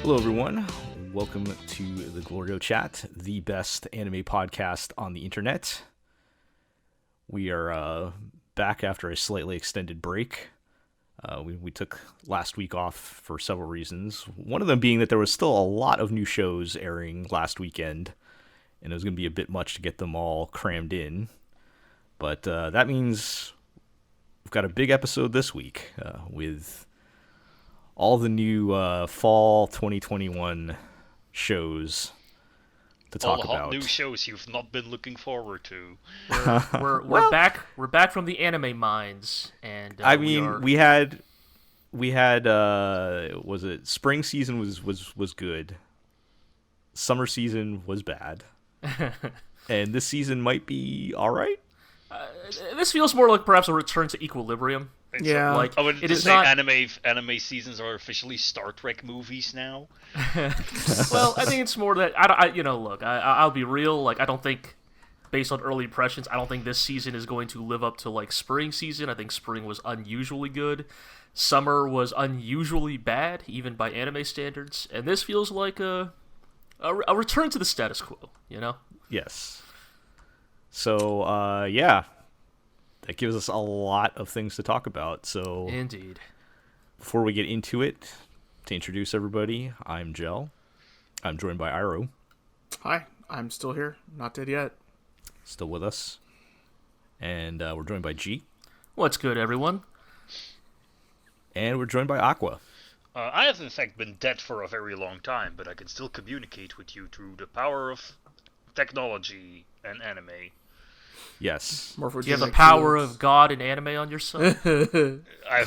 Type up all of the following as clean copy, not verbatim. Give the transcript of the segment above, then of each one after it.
Hello, everyone. Welcome to the GLORIO Chat, the best anime podcast on the internet. We are back after a slightly extended break. We took last week off for several reasons. One of them being that there was still a lot of new shows airing last weekend, and it was going to be a bit much to get them all crammed in. But that means we've got a big episode this week with all the new fall 2021 shows to talk about. All the hot new shows you've not been looking forward to. We're back. We're back from the anime mines, and we had was it spring season was good, summer season was bad, and this season might be all right. This feels more like perhaps a return to equilibrium. Yeah, like I would it is say not. Anime seasons are officially Star Trek movies now. Well, I think it's more that I'll be real. Like, I don't think, based on early impressions, I don't think this season is going to live up to like spring season. I think spring was unusually good. Summer was unusually bad, even by anime standards. And this feels like a return to the status quo. You know? Yes. So yeah. That gives us a lot of things to talk about. So, indeed. Before we get into it, to introduce everybody, I'm Jel. I'm joined by Iro. Hi, I'm still here. Not dead yet. Still with us. And we're joined by G. What's good, everyone? And we're joined by Aqua. I have in fact been dead for a very long time, but I can still communicate with you through the power of technology and anime. Yes. Do you have the power of God and anime on your side? I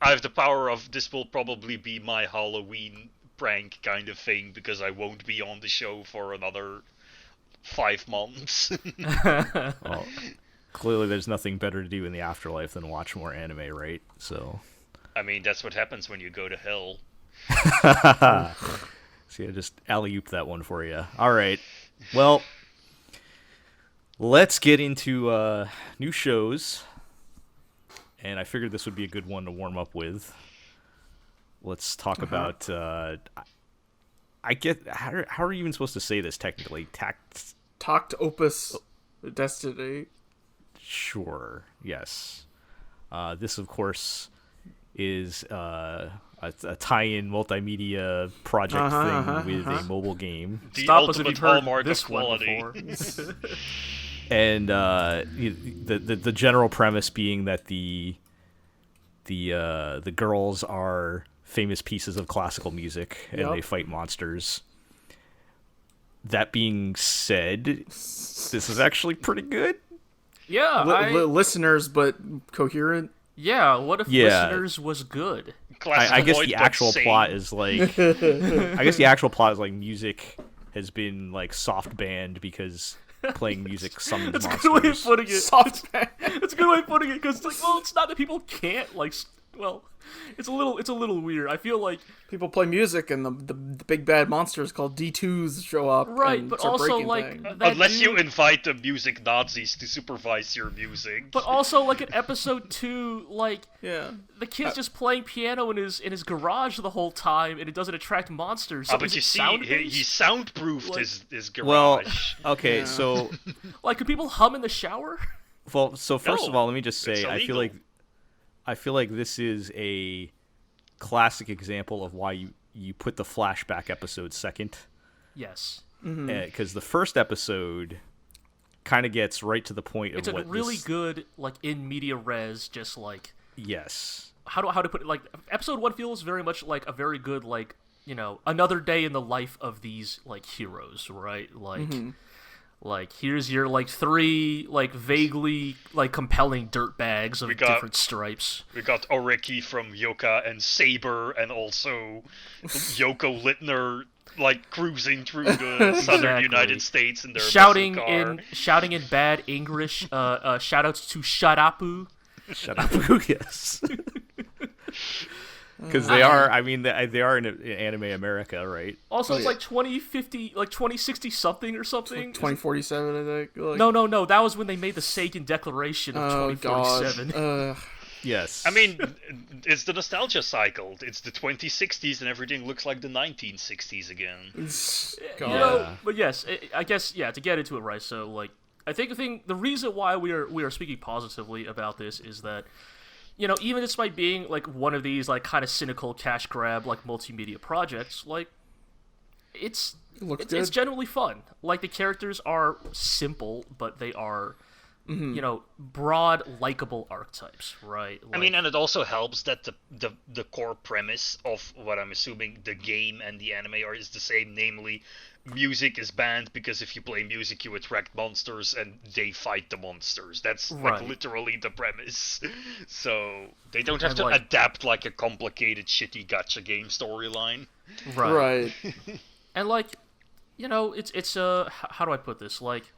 have the power of this will probably be my Halloween prank kind of thing, because I won't be on the show for another 5 months. Well, clearly there's nothing better to do in the afterlife than watch more anime, right? So. I mean, that's what happens when you go to hell. See, I just alley-ooped that one for you. All right. Well, let's get into new shows, and I figured this would be a good one to warm up with. Let's talk about. I get how are you even supposed to say this technically? Takt op.destiny. Sure. Yes. This, of course, is a tie-in multimedia project thing with a mobile game. The Stop us if ultimate you've heard hallmark this of one quality. before. And the general premise being that the girls are famous pieces of classical music and they fight monsters. That being said, this is actually pretty good. Yeah, listeners, but coherent. Yeah, what if Listeners was good? I guess the actual plot is like music has been like soft banned because playing music summons monsters. That's a good way of putting it. Soft band. That's a good way of putting it, because like, well, it's not that people can't like. Well, it's a little weird. I feel like People play music, and the big bad monsters called D2s show up. right, and but start also breaking like things. that Unless you dude- invite the music Nazis to supervise your music. But also, like in episode 2, like Yeah. the kid's just playing piano in his garage the whole time, and it doesn't attract monsters. So but is you it see, sound-based? he soundproofed Like- his garage. Well, okay, Yeah. so Like, could people hum in the shower? first of all, let me just it's say illegal. I feel like this is a classic example of why you put the flashback episode second. Yes. Because the first episode kind of gets right to the point of It's a what really this... good, like, in media res, just like Yes. how to put it. Like, episode 1 feels very much like a very good, like, you know, another day in the life of these like heroes, right? Like, like here's your like 3 like vaguely like compelling dirt bags of different stripes. We got Oreki from Yoka and Saber, and also Yoko Littner, like cruising through the southern United States in their shouting muscle car. shouting in bad English. Shoutouts to Shadapu. Shut up. Yes. Because they are, I mean, they are in anime America, right? Also, it's like 2050, like 2060 something or something. 2047, I think. Like, No. That was when they made the Seiken Declaration of 2047. Yes. I mean, it's the nostalgia cycle. It's the 2060s and everything looks like the 1960s again. But yes, I guess to get into it right. So like, I think the reason why we are speaking positively about this is that, even despite being like one of these like kind of cynical cash grab like multimedia projects, like it's genuinely fun. Like the characters are simple, but they are broad, likable archetypes, right? Like, I mean, and it also helps that the core premise of what I'm assuming the game and the anime is the same, namely, music is banned because if you play music, you attract monsters and they fight the monsters. That's like literally the premise. So they don't have to adapt like a complicated, shitty gacha game storyline. Right. And like, it's how do I put this? Like,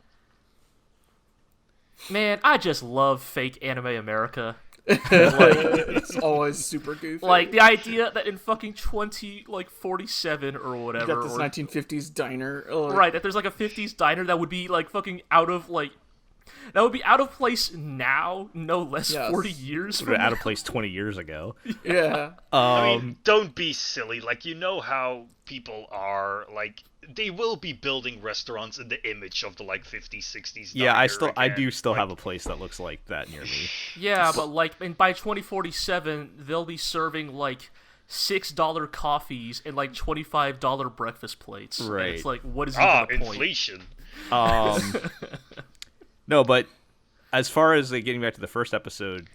man, I just love fake anime America. It's always super goofy. Like the idea that in fucking 47 or whatever, you got this 1950s diner, right? That there's like a 50s diner that would be like fucking out of place now, no less 40 years. From out of place 20 years ago. Yeah. I mean, don't be silly. Like, how people are. Like, they will be building restaurants in the image of the like 50s, 60s. Yeah, I do still have a place that looks like that near me. Yeah, but like, by 2047, they'll be serving like $6 coffees and like $25 breakfast plates. Right. And it's like, what is even the point? Inflation. No, but as far as getting back to the first episode,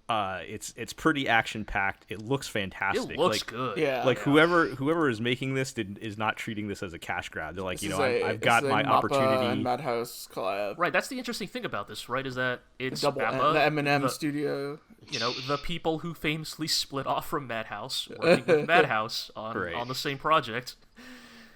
it's pretty action packed. It looks fantastic. It looks good. Yeah. Like whoever is making this is not treating this as a cash grab. They're like, I've got my opportunity. And Madhouse collab. Right. That's the interesting thing about this, right? Is that it's the M&M studio. The people who famously split off from Madhouse, working with Madhouse on the same project.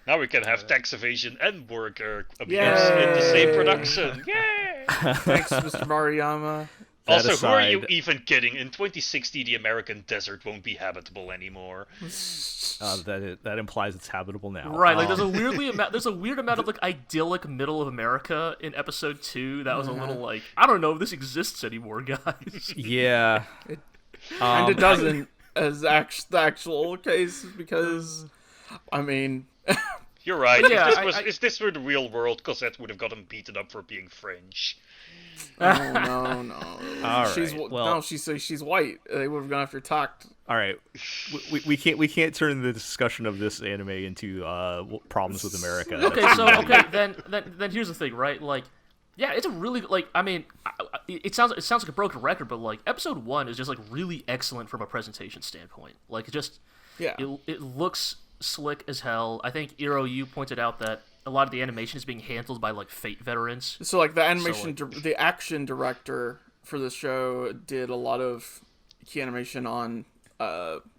Now we can have tax evasion and worker abuse in the same production. Yay! Thanks, Mr. Maruyama. Also, who are you even kidding? In 2060, the American desert won't be habitable anymore. That implies it's habitable now. Right, like there's a weird amount of like idyllic middle of America in episode 2 that was a little like, I don't know if this exists anymore, guys. Yeah. And it doesn't as the actual case because, I mean... You're right. Yeah, if this were the real world, Cosette would have gotten beaten up for being French. No. All she's right. Well, no, she's white. They would have gone after Takt. All right, we can't turn the discussion of this anime into problems with America. Then here's the thing, right? Like, yeah, it's a really like. I mean, it sounds like a broken record, but like episode 1 is just like really excellent from a presentation standpoint. Like, it looks slick as hell. I think Iro, you pointed out that a lot of the animation is being handled by like Fate veterans. So like the animation, the action director for this show did a lot of key animation on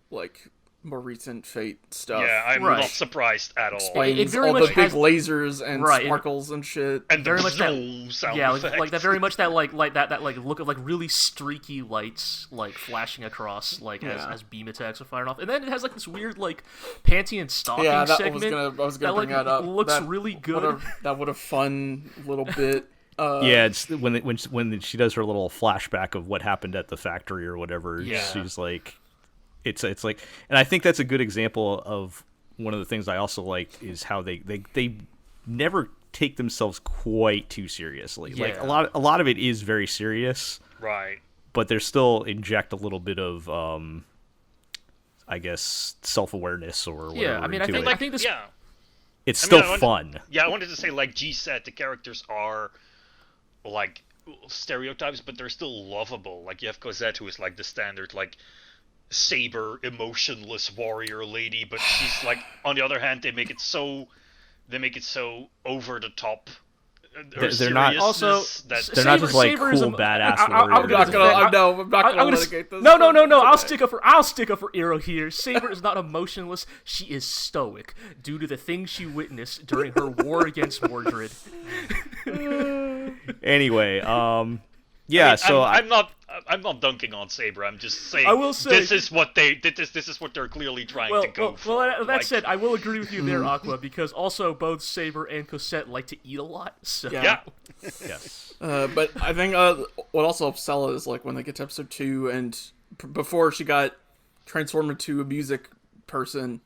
like more recent Fate stuff. Yeah, I'm not surprised at all. Explains all the big lasers and sparkles and shit, and very much that sound effects. like that very much that that look of like really streaky lights like flashing across like as beam attacks are firing off, and then it has like this weird like panty and stocking segment. I was gonna bring that up. Looks really good. That would have fun little bit. Yeah, it's when she does her little flashback of what happened at the factory or whatever. Yeah. She's like. It's like, and I think that's a good example of one of the things I also like is how they never take themselves quite too seriously. Yeah. Like a lot of it is very serious, right? But they still inject a little bit of, I guess, self-awareness or whatever. Yeah, I mean, I think this. Yeah, it's still fun. Yeah, I wanted to say, like G said, the characters are like stereotypes, but they're still lovable. Like you have Cosette, who is like the standard like saber emotionless warrior lady, but she's like, on the other hand, they make it so over the top. They're not also they're not just like cool badass. I'm not gonna litigate this. No. I'll stick up for Iro here. Saber is not emotionless. She is stoic due to the things she witnessed during her war against Mordred. Anyway, yeah. I mean, I'm not dunking on Saber. I'm just saying. I will say this is what they're clearly trying to go for. Well, that like, said, I will agree with you there, Aqua, because also both Saber and Cosette like to eat a lot. So. yeah. Yes. But I think what also helps Sella is like when they get to episode 2 and before she got transformed into a music person,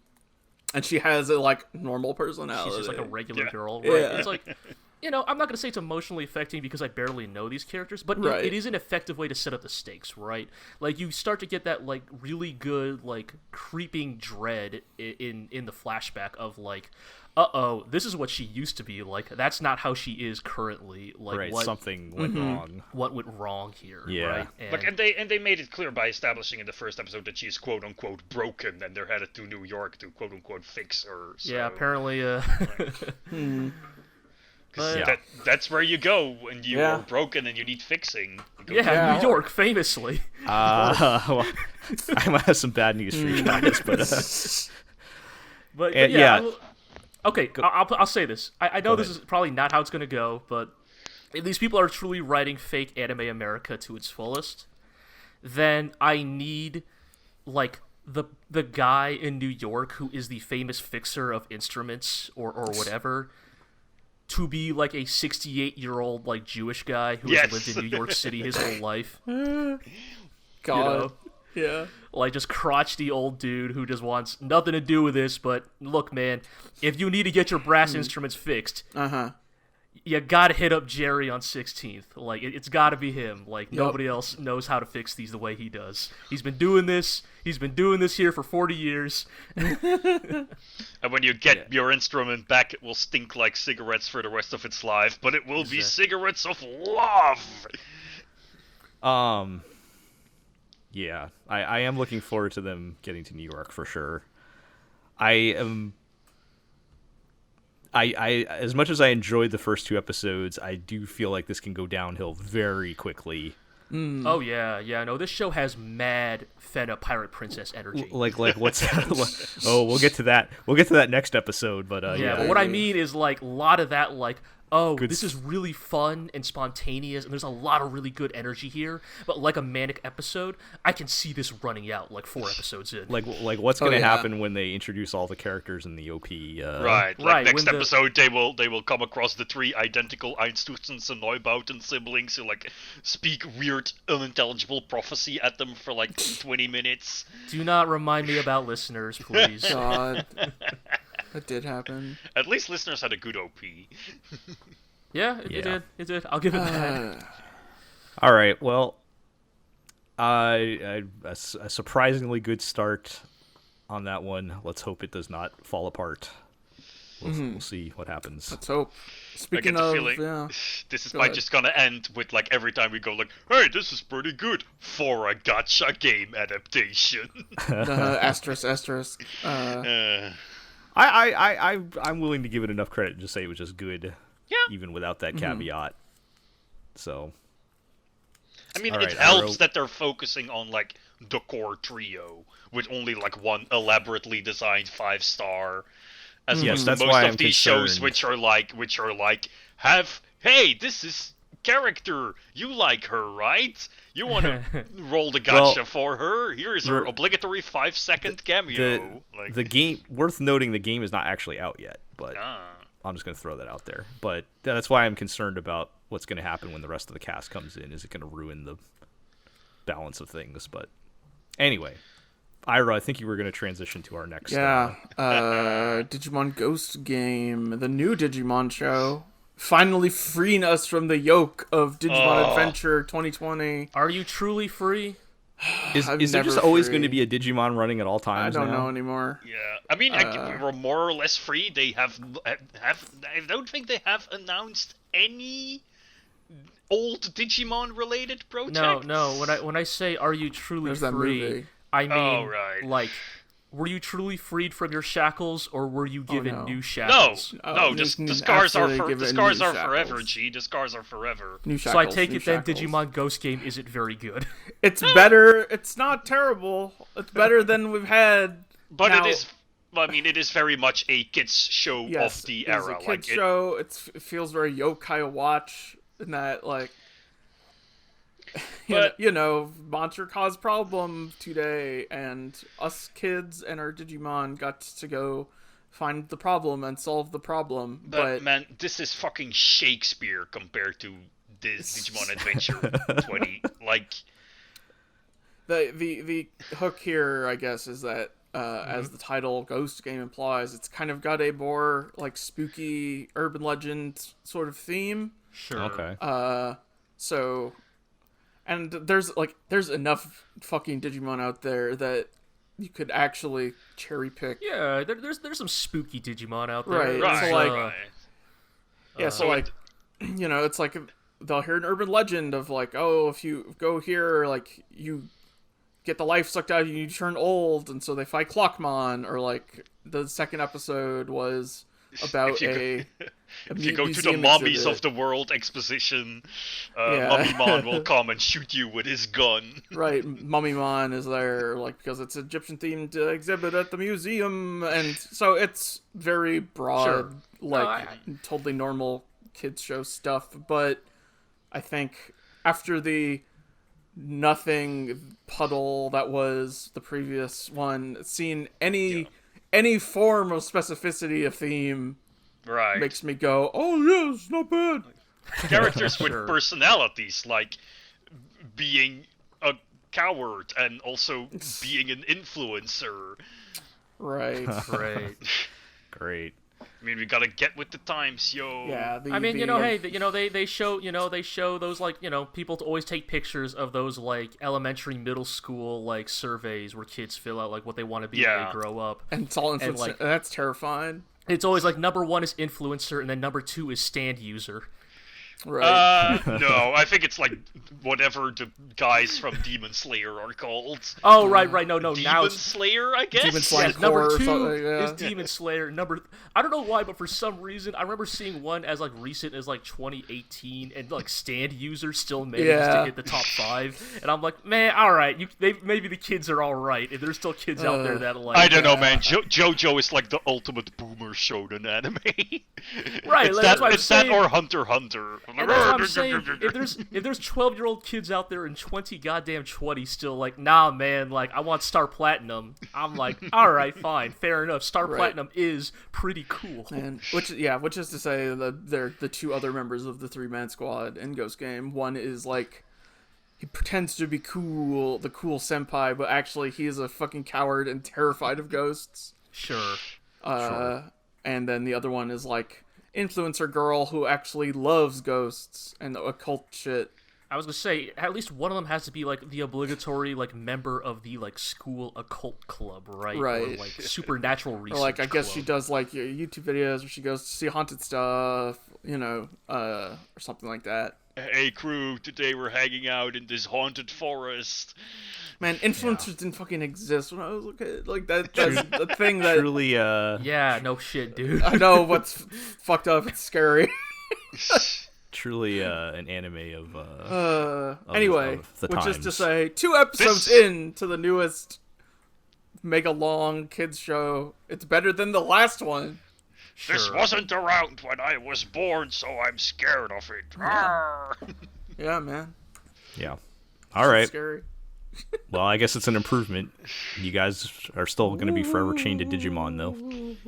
and she has a like normal personality. She's just like a regular girl, right? Yeah. It's like, I'm not going to say it's emotionally affecting because I barely know these characters, but Right. it is an effective way to set up the stakes, right? Like, you start to get that, like, really good, like, creeping dread in the flashback of, like, uh-oh, this is what she used to be. Like, that's not how she is currently. Like, Right, what, something went wrong. what went wrong here, Yeah. right? And they made it clear by establishing in the first episode that she's quote unquote broken, and they're headed to New York to quote unquote fix her. So, yeah, apparently, that's where you go when you Yeah. are broken and you need fixing. You go yeah, to- New York, famously. Well, I might have some bad news for you guys, but But And- yeah. yeah. Okay, I'll say this. I know this is probably not how it's going to go, but if these people are truly writing fake anime America to its fullest, then I need, like, the guy in New York who is the famous fixer of instruments or whatever to be, like, a 68-year-old, like, Jewish guy who Yes. has lived in New York City his whole life. God. You know? Yeah. Like, just crotchety old dude who just wants nothing to do with this, but look, man, if you need to get your brass instruments fixed, you gotta hit up Jerry on 16th. Like, it's gotta be him. Like, nobody else knows how to fix these the way he does. He's been doing this here for 40 years. And when you get your instrument back, it will stink like cigarettes for the rest of its life, but it will be cigarettes of love. yeah, I am looking forward to them getting to New York for sure. I as much as I enjoyed the first 2 episodes, I do feel like this can go downhill very quickly. Oh, yeah, no, this show has mad Fena Pirate Princess energy. Like what's oh, we'll get to that next episode, but But what I mean is, like, a lot of that, like, this is really fun and spontaneous, and there's a lot of really good energy here, but like a manic episode, I can see this running out, like, 4 episodes in. like what's going to yeah. happen when they introduce all the characters in the OP? Right, Right, next when the- episode they will come across the 3 identical Einstürzens and Neubauten siblings who like speak weird, unintelligible prophecy at them for like 20 minutes. Do not remind me about listeners, please. God. That did happen. At least listeners had a good OP. Yeah, it did. I'll give it that. All right, well, a surprisingly good start on that one. Let's hope it does not fall apart. We'll see what happens. Let's hope. I Speaking get the of, feeling yeah. this is Go might ahead. just gonna end with like every time we go like, hey, this is pretty good for a gacha game adaptation. Asterisk. I'm willing to give it enough credit to just say it was just good, even without that caveat. So, I mean, All it right, helps that they're focusing on like the core trio with only like one elaborately designed 5-star, as Yes, opposed that's to most why of I'm these shows concerned. which are like have hey, this is character, you like her, right? You want to roll the gacha Well, for her? Here is her obligatory 5-second cameo. the game, worth noting, the game is not actually out yet, but Ah. I'm just going to throw that out there. But that's why I'm concerned about what's going to happen when the rest of the cast comes in. Is it going to ruin the balance of things? But anyway, Ira, I think you were going to transition to our next. Yeah. Digimon Ghost Game, the new Digimon show, finally freeing us from the yoke of Digimon Adventure 2020. Are you truly free? Is there never just always free. going to be a Digimon running at all I times? don't now? know anymore. Yeah, I mean, we were more or less free. They have. I don't think they have announced any old Digimon related projects. No. When I say are you truly There's that free, movie. I mean Oh, right. like, were you truly freed from your shackles, or were you given no. new No, shackles? no, the scars are absolutely give the it scars new are forever. shackles. G, the scars are forever. New So shackles, I take new it then shackles. Digimon Ghost Game isn't very good. It's better. It's not terrible. It's better than we've had. But now, it is. I mean, it is very much a kids show yes, of the it's era. a kid Like show. It feels very Yokai Watch in that, like. But monster caused problem today, and us kids and our Digimon got to go find the problem and solve the problem. But man, this is fucking Shakespeare compared to this Digimon Adventure 20. Like, the hook here, I guess, is that as the title Ghost Game implies, it's kind of got a more like spooky urban legend sort of theme. Sure. Okay. So, and there's enough fucking Digimon out there that you could actually cherry pick. Yeah, there's some spooky Digimon out there. Right. right, So, like, right. Yeah, so like, it's like they'll hear an urban legend of like, oh, if you go here, like you get the life sucked out of you, you turn old, and so they fight Clockmon. Or like the second episode was about if you go to the Mummies of the World exposition, Mummymon will come and shoot you with his gun. Right, Mummymon is there, like, because it's Egyptian themed exhibit at the museum, and so it's very broad, Sure. like totally normal kids show stuff. But I think after the nothing puddle that was the previous one, seeing any form of specificity of theme Right. makes me go, oh yes, not bad. Characters with Sure. personalities, like being a coward and also being an influencer. Right. Great. Great. I mean, we gotta get with the times, yo. Yeah. I mean, they show those, like, people to always take pictures of those, like, elementary, middle school, like, surveys where kids fill out, like, what they want to be when Yeah. they grow up. And it's all And, like, that's terrifying. it's always like number 1 is influencer, and then number 2 is stand user. Right. No, I think it's like whatever the guys from Demon Slayer are called. Oh, right, no, now Demon it's Slayer, I guess? Demon Slayer. yes, number Core or 2 something, yeah. is Demon Slayer. I don't know why, but for some reason, I remember seeing one as, like, recent as, like, 2018, and, like, stand user still managed Yeah. to hit the top 5, and I'm like, man, alright, maybe the kids are alright, and there's still kids out there that, like... I don't know, man. JoJo is like the ultimate boomer shonen anime. Right, it's like, that, that's what I'm it's that saying. or Hunter x Hunter. And that's what I'm saying. If there's 12-year-old kids out there and 20 goddamn 20 still like, nah, man, like, I want Star Platinum, I'm like, all right, fine, fair enough. Star Platinum is pretty cool. And which is to say that they're the two other members of the 3-man squad in Ghost Game. One is like, he pretends to be cool, the cool senpai, but actually he is a fucking coward and terrified of ghosts. Sure. And then the other one is like influencer girl who actually loves ghosts and occult shit. I was gonna say, at least one of them has to be like the obligatory like member of the like school occult club, right? Right. Or like supernatural research. Or like, I guess club. she does like YouTube videos where she goes to see haunted stuff, or something like that. Hey crew, today we're hanging out in this haunted forest. Man, influencers didn't fucking exist when I was a kid. Like, that's the thing that... Truly, Yeah, no shit, dude. I know what's fucked up. It's scary. truly an anime of Anyway, the which is to times. say, 2 episodes This- into the newest mega long kids show, it's better than the last one. This Sure. wasn't around when I was born, so I'm scared of it. Arr! Yeah, man. Yeah. All right. Scary. Well, I guess it's an improvement. You guys are still going to be forever chained to Digimon, though.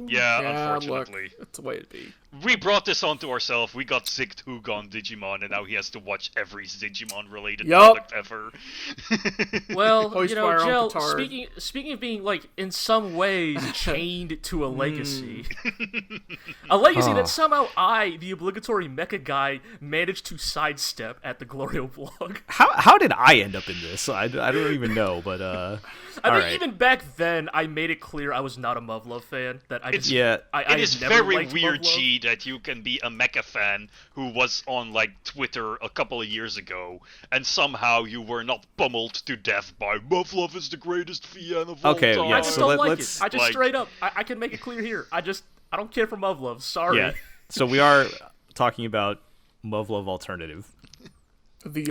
Yeah, Yeah, unfortunately. look, it's the way it be. We brought this onto ourselves. We got sick to Hugon Digimon, and now he has to watch every Digimon-related Yup. product ever. Well, Hoist fire on Jill, petard. speaking of being, like, in some ways chained to a legacy. A legacy that somehow I, the obligatory mecha guy, managed to sidestep at the GLORIO blog. How did I end up in this? I don't even know, but I all think right. even back then, I made it clear I was not a Muv Luv fan. That I just, Yeah. I It had is never very liked weird, Muv Luv. G, that you can be a mecha fan who was on, like, Twitter a couple of years ago, and somehow you were not pummeled to death by Muv Luv is the greatest fan of Okay, all time. yeah, I just so don't like let's- it. I just like- straight up, I can make it clear here. I don't care for Muv Luv. Sorry. Yeah. So we are talking about Muv Luv Alternative. The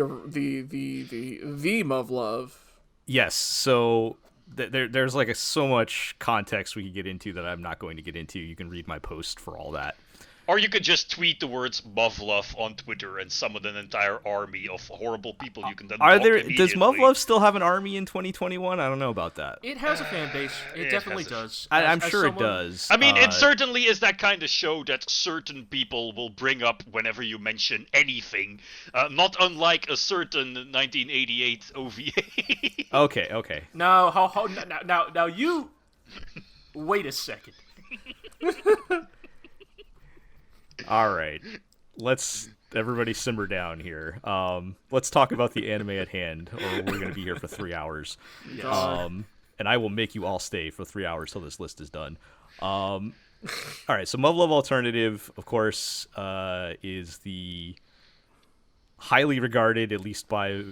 Muv Love. Yes. So there's so much context we could get into that I'm not going to get into. You can read my post for all that. Or you could just tweet the words Muv Luv on Twitter and summon an entire army of horrible people you can then block Does Muv immediately. Luv still have an army in 2021? I don't know about that. It has a fan base. It it definitely has a- does. I'm As sure someone- it does. I mean, it certainly is that kind of show that certain people will bring up whenever you mention anything, not unlike a certain 1988 OVA. Okay. Now you wait a second. All right. Let's everybody simmer down here. Let's talk about the anime at hand, or we're going to be here for 3 hours. And I will make you all stay for 3 hours till this list is done. All right, so Muv Luv Alternative, of course, is the highly regarded, at least by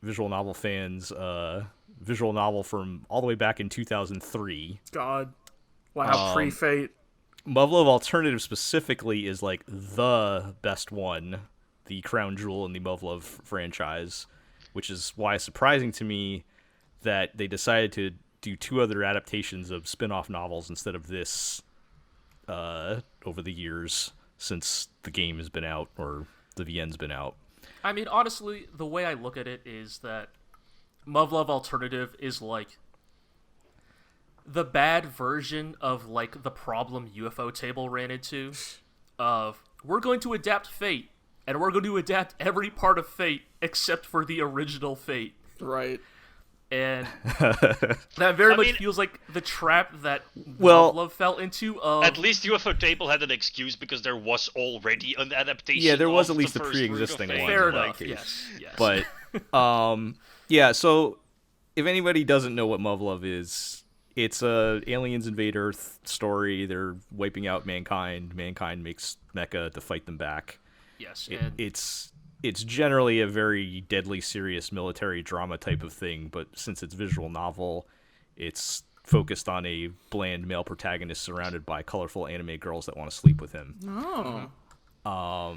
visual novel fans, visual novel from all the way back in 2003. God. Wow, pre-Fate. Muv Luv Alternative specifically is like the best one, the crown jewel in the Muv Luv franchise, which is why it's surprising to me that they decided to do 2 other adaptations of spin-off novels instead of this over the years since the game has been out, or the VN's been out. I mean, honestly, the way I look at it is that Muv Luv Alternative is like the bad version of like the problem UFO Table ran into of we're going to adapt Fate and we're going to adapt every part of Fate except for the original Fate. Right. And that very much feels like the trap that Well, Muv Luv fell into. Of At least UFO Table had an excuse because there was already an adaptation. Yeah, there was of at least the a first pre-existing Virgo one. Fate. fair like- enough. Yes. But, yeah, so if anybody doesn't know what Muv Luv is, it's a aliens invade Earth story. They're wiping out mankind. Mankind makes Mecha to fight them back. Yes. It's generally a very deadly serious military drama type of thing, but since it's visual novel, it's focused on a bland male protagonist surrounded by colorful anime girls that want to sleep with him. Oh.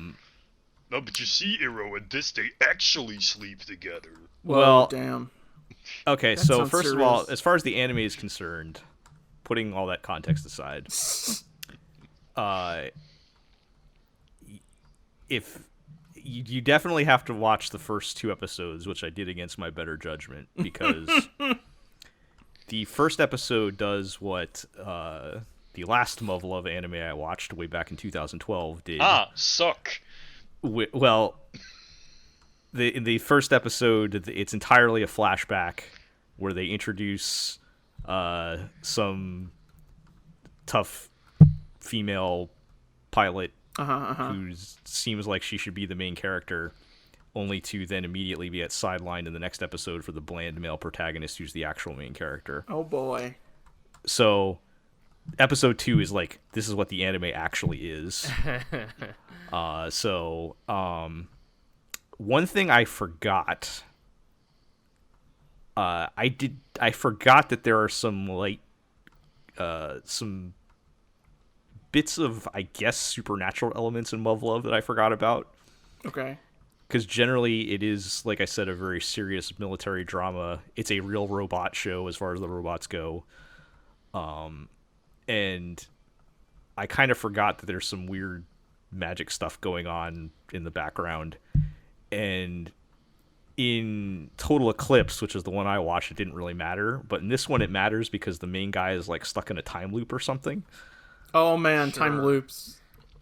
No, but you see, Iro and this, they actually sleep together. Well, Damn. okay, so sounds first of all, serious. as far as the anime is concerned, putting all that context aside, if you definitely have to watch the first 2 episodes, which I did against my better judgment, because the first episode does what the last Muv Luv anime I watched way back in 2012 did. Suck. Well, in the first episode, it's entirely a flashback where they introduce some tough female pilot who seems like she should be the main character, only to then immediately be sidelined in the next episode for the bland male protagonist who's the actual main character. Oh boy. So episode 2 is like, this is what the anime actually is. One thing I forgot, I forgot that there are some bits of, I guess, supernatural elements in Muv Luv that I forgot about. Okay. Because generally it is, like I said, a very serious military drama. It's a real robot show as far as the robots go. And I kind of forgot that there's some weird magic stuff going on in the background. And in Total Eclipse, which is the one I watched, it didn't really matter. But in this one it matters because the main guy is like stuck in a time loop or something. Oh man, time Sure. loops.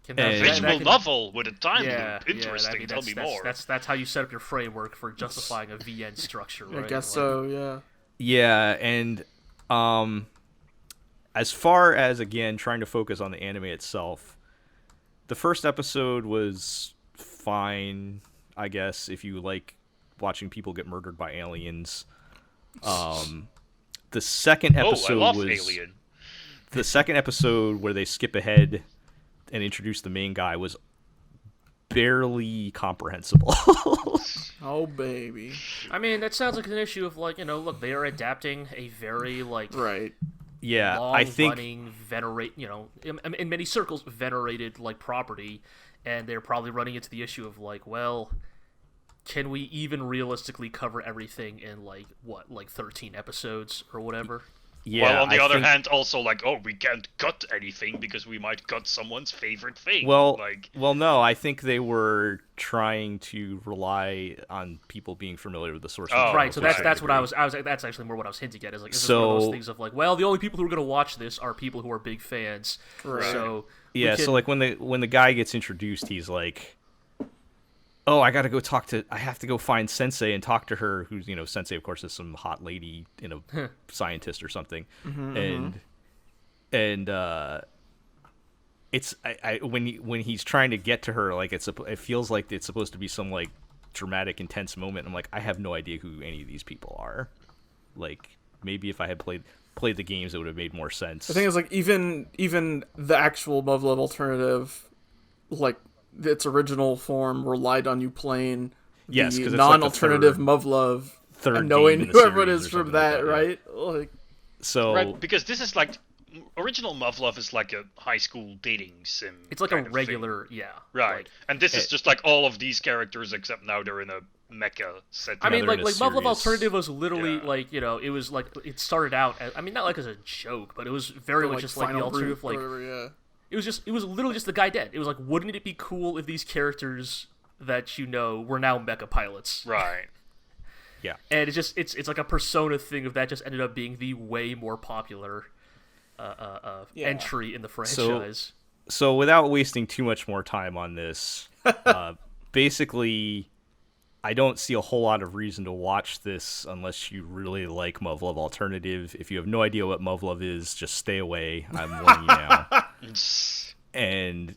Visual novel with a time Yeah, loop. Interesting. Tell me more. That's how you set up your framework for justifying a VN structure, right? I guess so, yeah. Yeah, and as far as, again, trying to focus on the anime itself, the first episode was fine, I guess, if you like watching people get murdered by aliens. The second episode I love was Alien. the second episode where they skip ahead and introduce the main guy was barely comprehensible. Oh baby. I mean, that sounds like an issue of like, look, they are adapting a very like Right. Yeah, long I think running, in many circles, venerated like property, and they're probably running into the issue of like, well, can we even realistically cover everything in like 13 episodes or whatever? Yeah, While on the I other think- hand, also like, oh, we can't cut anything because we might cut someone's favorite thing. Well, like, no, I think they were trying to rely on people being familiar with the source Oh, material. Right, so to a that's certain what I degree. was that's actually more what I was hinting at. Is like, is this one of So- those things of like, well, the only people who are going to watch this are people who are big fans. Right. So we Yeah, can- so like when the guy gets introduced, he's like, "Oh, I have to go find Sensei and talk to her." Who's Sensei, of course, is some hot lady, scientist or something, and it's when he's trying to get to her, like it feels like it's supposed to be some like dramatic, intense moment. I'm like, I have no idea who any of these people are. Like maybe if I had played the games, it would have made more sense. The thing is, like, even the actual Muv Luv Alternative, like, its original form relied on you playing Yes, the 'cause it's like the non-alternative third- Muv Luv third and knowing game in the whoever it series is or from something like that, that, yeah. right? Like, So right, because this is like original Muv Luv is like a high school dating sim. it's like a kind of regular, thing. yeah. Right, Like, and this is just like all of these characters except now they're in a mecha setting. I mean, they're like in a Muv Luv serious- Alternative was literally Yeah. like it was like it started out as, I mean, not like as a joke, but it was very much like just like the Final alternative, Group like or whatever, yeah. it was literally just the guy dead. It was like, wouldn't it be cool if these characters that were now mecha pilots? Right. yeah. And it's like a Persona thing of that just ended up being the way more popular entry in the franchise. So without wasting too much more time on this, basically, I don't see a whole lot of reason to watch this unless you really like Muv Luv Alternative. If you have no idea what Muv Luv is, just stay away. I'm warning you now. And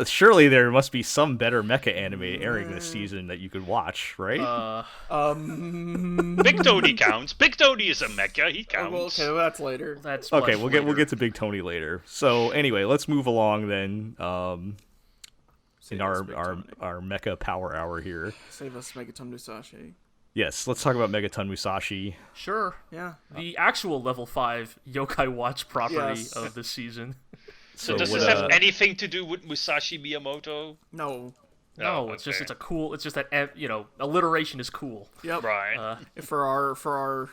surely there must be some better mecha anime airing this season that you could watch, right? Big Tony counts. Big Tony is a mecha. He Oh, counts. well, okay, well, that's later. That's Okay, much we'll later. get to Big Tony later. So anyway, let's move along then. In our mecha power hour here. Save us, Megaton Musashi. Yes, let's talk about Megaton Musashi. Sure. Yeah. The actual level 5 Yokai Watch property Yes. of this season. So does what, this have anything to do with Musashi Miyamoto? No. No, Oh, it's just okay. it's just that alliteration is cool. Yep. Right. For our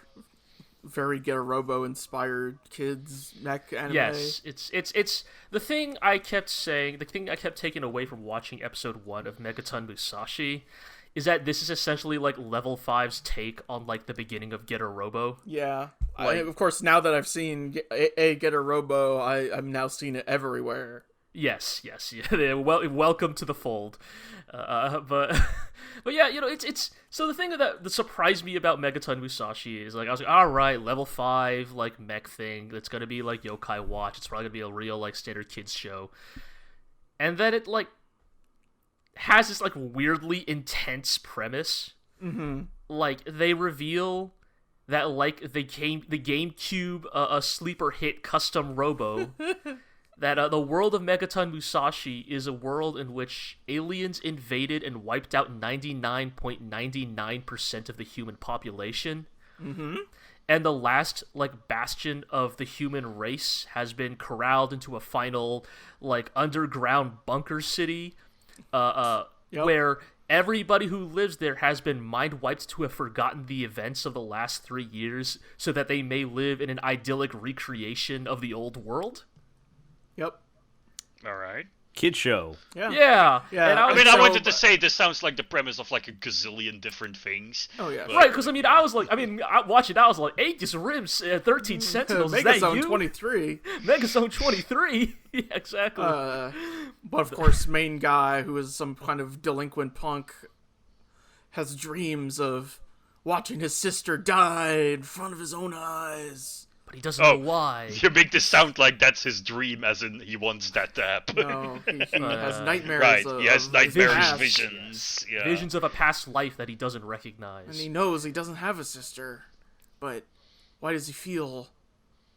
very Get a Robo inspired kids mech anime. Yes, it's the thing I kept saying. The thing I kept taking away from watching episode 1 of Megaton Musashi is that this is essentially like level 5's take on like the beginning of Get a Robo. Yeah. Like- Of course, now that I've seen Get a Robo, I'm now seeing it everywhere. Yes, yeah. Welcome to the fold. But yeah, it's so the thing that surprised me about Megaton Musashi is like I was like, all right, level 5 like mech thing that's gonna be like Yokai Watch. It's probably gonna be a real like standard kids show, and then it like has this like weirdly intense premise. Mm-hmm. Like they reveal that like the GameCube a sleeper hit custom Robo. That the world of Megaton Musashi is a world in which aliens invaded and wiped out 99.99% of the human population. Mm-hmm. And the last, like, bastion of the human race has been corralled into a final, like, underground bunker city, where everybody who lives there has been mind-wiped to have forgotten the events of the last 3 years so that they may live in an idyllic recreation of the old world. Yep. All right. Kid show. Yeah. Yeah. Yeah. And I mean, I So- wanted to say this sounds like the premise of like a gazillion different things. Oh yeah. Right, because I was like, watching it, I was like, Aegis Rims, 13 Sentinels, is that Megazone you? 23. Megazone 23. Yeah, exactly. But of course, main guy who is some kind of delinquent punk has dreams of watching his sister die in front of his own eyes. but he doesn't know why. You make this sound like that's his dream, as in he wants that to happen. No, he has nightmares. Right, Of, he has of his nightmarish past. visions. Yeah. Visions of a past life that he doesn't And recognize. he knows he doesn't have a sister, but why does he feel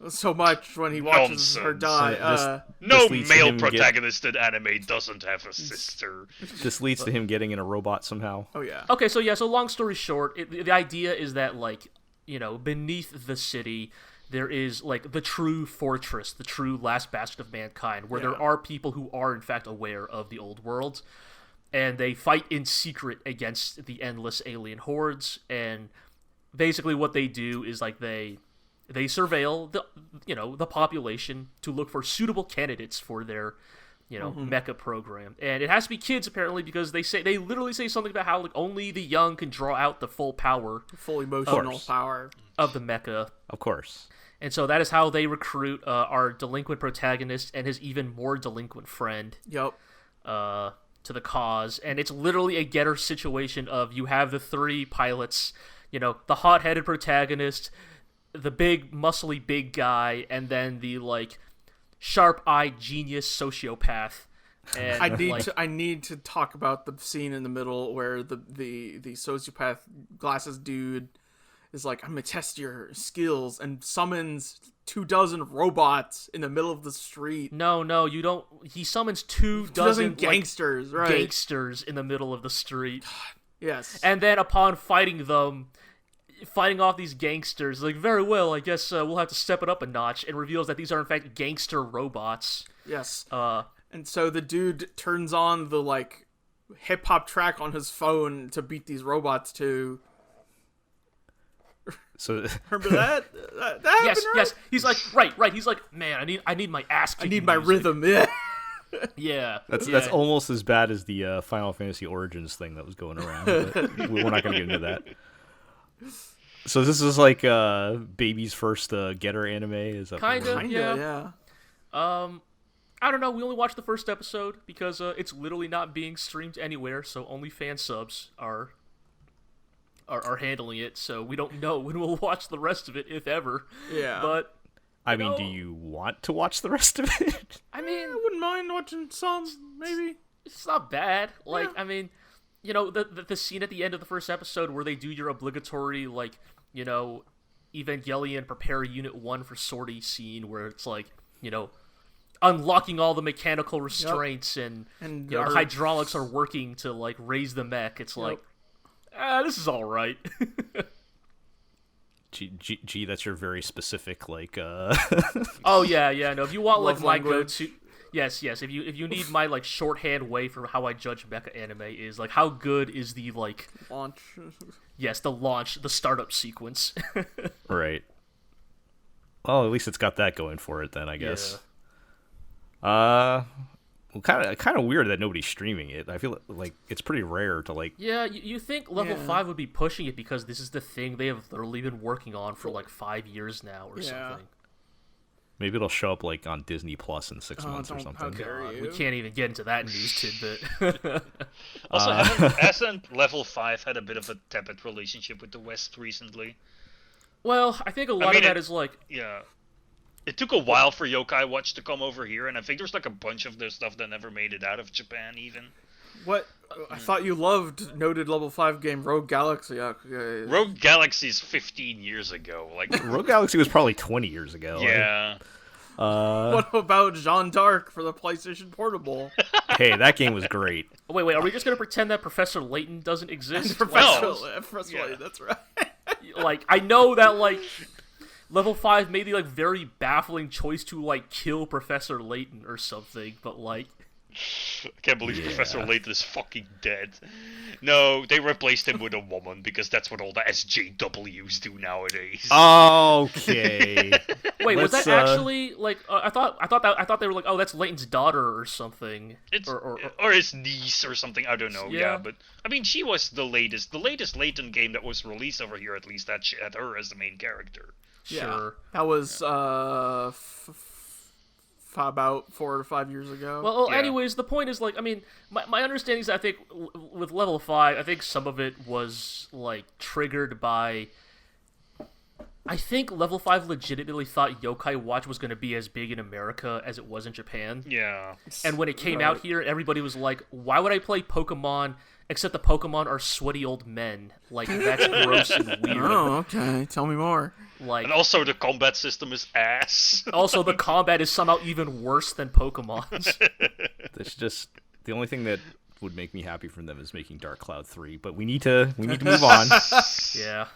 so much when he watches her Nonsense. die? So No This leads to male him protagonist in anime doesn't have a sister. This leads to him getting in a robot somehow. Oh yeah. Okay, so long story short, the idea is that, like, beneath the city, there is, like, the true fortress, the true last bastion of mankind, where there are people who are, in fact, aware of the old world, and they fight in secret against the endless alien hordes, and basically what they do is, like, they they surveil the population to look for suitable candidates for their mecha program, and it has to be kids apparently because they literally say something about how like only the young can draw out the full power, full emotional power of the mecha. Of course. And so that is how they recruit our delinquent protagonist and his even more delinquent friend. Yep. To the cause, and it's literally a getter situation of you have the three pilots, the hot-headed protagonist, the big muscly big guy, and then the like sharp-eyed genius sociopath. And I need to talk about the scene in the middle where the sociopath glasses dude is like, I'm gonna test your skills, and summons 24 robots in the middle of the street. No, you don't. He summons 24 gangsters, right? Gangsters in the middle of the street. Yes. And then upon fighting off these gangsters, like, very well, I guess we'll have to step it up a notch, and reveals that these are in fact gangster robots. Yes. And so the dude turns on the like hip hop track on his phone to beat these robots to. So remember that? That happened, yes, right? yes. He's like, right. He's like, man, I need my ass. I need my rhythm. Yeah. Yeah. That's almost as bad as the Final Fantasy Origins thing that was going around. But we're not going to get into that. So this is like Baby's first Getter anime. Is that Kinda, yeah. I don't know. We only watched the first episode because it's literally not being streamed anywhere. So only fan subs are handling it, so we don't know when we'll watch the rest of it, if ever. Yeah. But I mean, do you want to watch the rest of it? I mean, I wouldn't mind watching some, maybe. It's not bad. Like, yeah. I mean, the scene at the end of the first episode where they do your obligatory, like, Evangelion prepare Unit 1 for sortie scene where it's like, unlocking all the mechanical restraints and the hydraulics are working to, like, raise the mech. It's like, this is all right. Gee, that's your very specific, like, Oh, yeah, no, if you want, like, my language. go-to... Yes, if you need my, like, shorthand way for how I judge mecha anime is, like, how good is the, like... Launch. Yes, the startup sequence. Right. Well, at least it's got that going for it, then, I guess. Yeah. Well, kind of weird that nobody's streaming it. I feel like it's pretty rare to like. Yeah, you think Level 5 would be pushing it because this is the thing they have literally been working on for like 5 years now or something. Maybe it'll show up like on Disney Plus in 6 months or something. How dare you. We can't even get into that news tidbit. Also, hasn't Level 5 had a bit of a tepid relationship with the West recently? Well, I think a lot of that is like... Yeah. It took a while for Yokai Watch to come over here, and I think there's like a bunch of their stuff that never made it out of Japan, even. What? I thought you loved noted Level 5 game Rogue Galaxy. Rogue Galaxy is 15 years ago. Like Rogue Galaxy was probably 20 years ago. Yeah. What about Jeanne d'Arc for the PlayStation Portable? Hey, that game was great. Wait, are we just going to pretend that Professor Layton doesn't exist? Professor Layton, that's right. Like, I know that, like... Level 5 made the, like, very baffling choice to, like, kill Professor Layton or something, but, like... I can't believe Professor Layton is fucking dead. No, they replaced him with a woman, because that's what all the SJWs do nowadays. Okay. Wait, was that actually, like, I thought they were like, oh, that's Layton's daughter or something. It's, or his niece or something, I don't know, yeah, but, I mean, she was the latest Layton game that was released over here, at least, that had her as the main character. Sure. That was about 4 or 5 years ago. Well, anyways, the point is, like, I mean, my understanding is, I think, with Level 5, I think some of it was, like, triggered by... I think Level 5 legitimately thought Yokai Watch was going to be as big in America as it was in Japan. Yeah. And when it came out here, everybody was like, why would I play Pokemon... Except the Pokemon are sweaty old men. Like, that's gross and weird. Oh, okay. Tell me more. Like, and also the combat system is ass. Also, the combat is somehow even worse than Pokemon's. That's just the only thing that would make me happy from them is making Dark Cloud 3. But we need to move on. Yeah.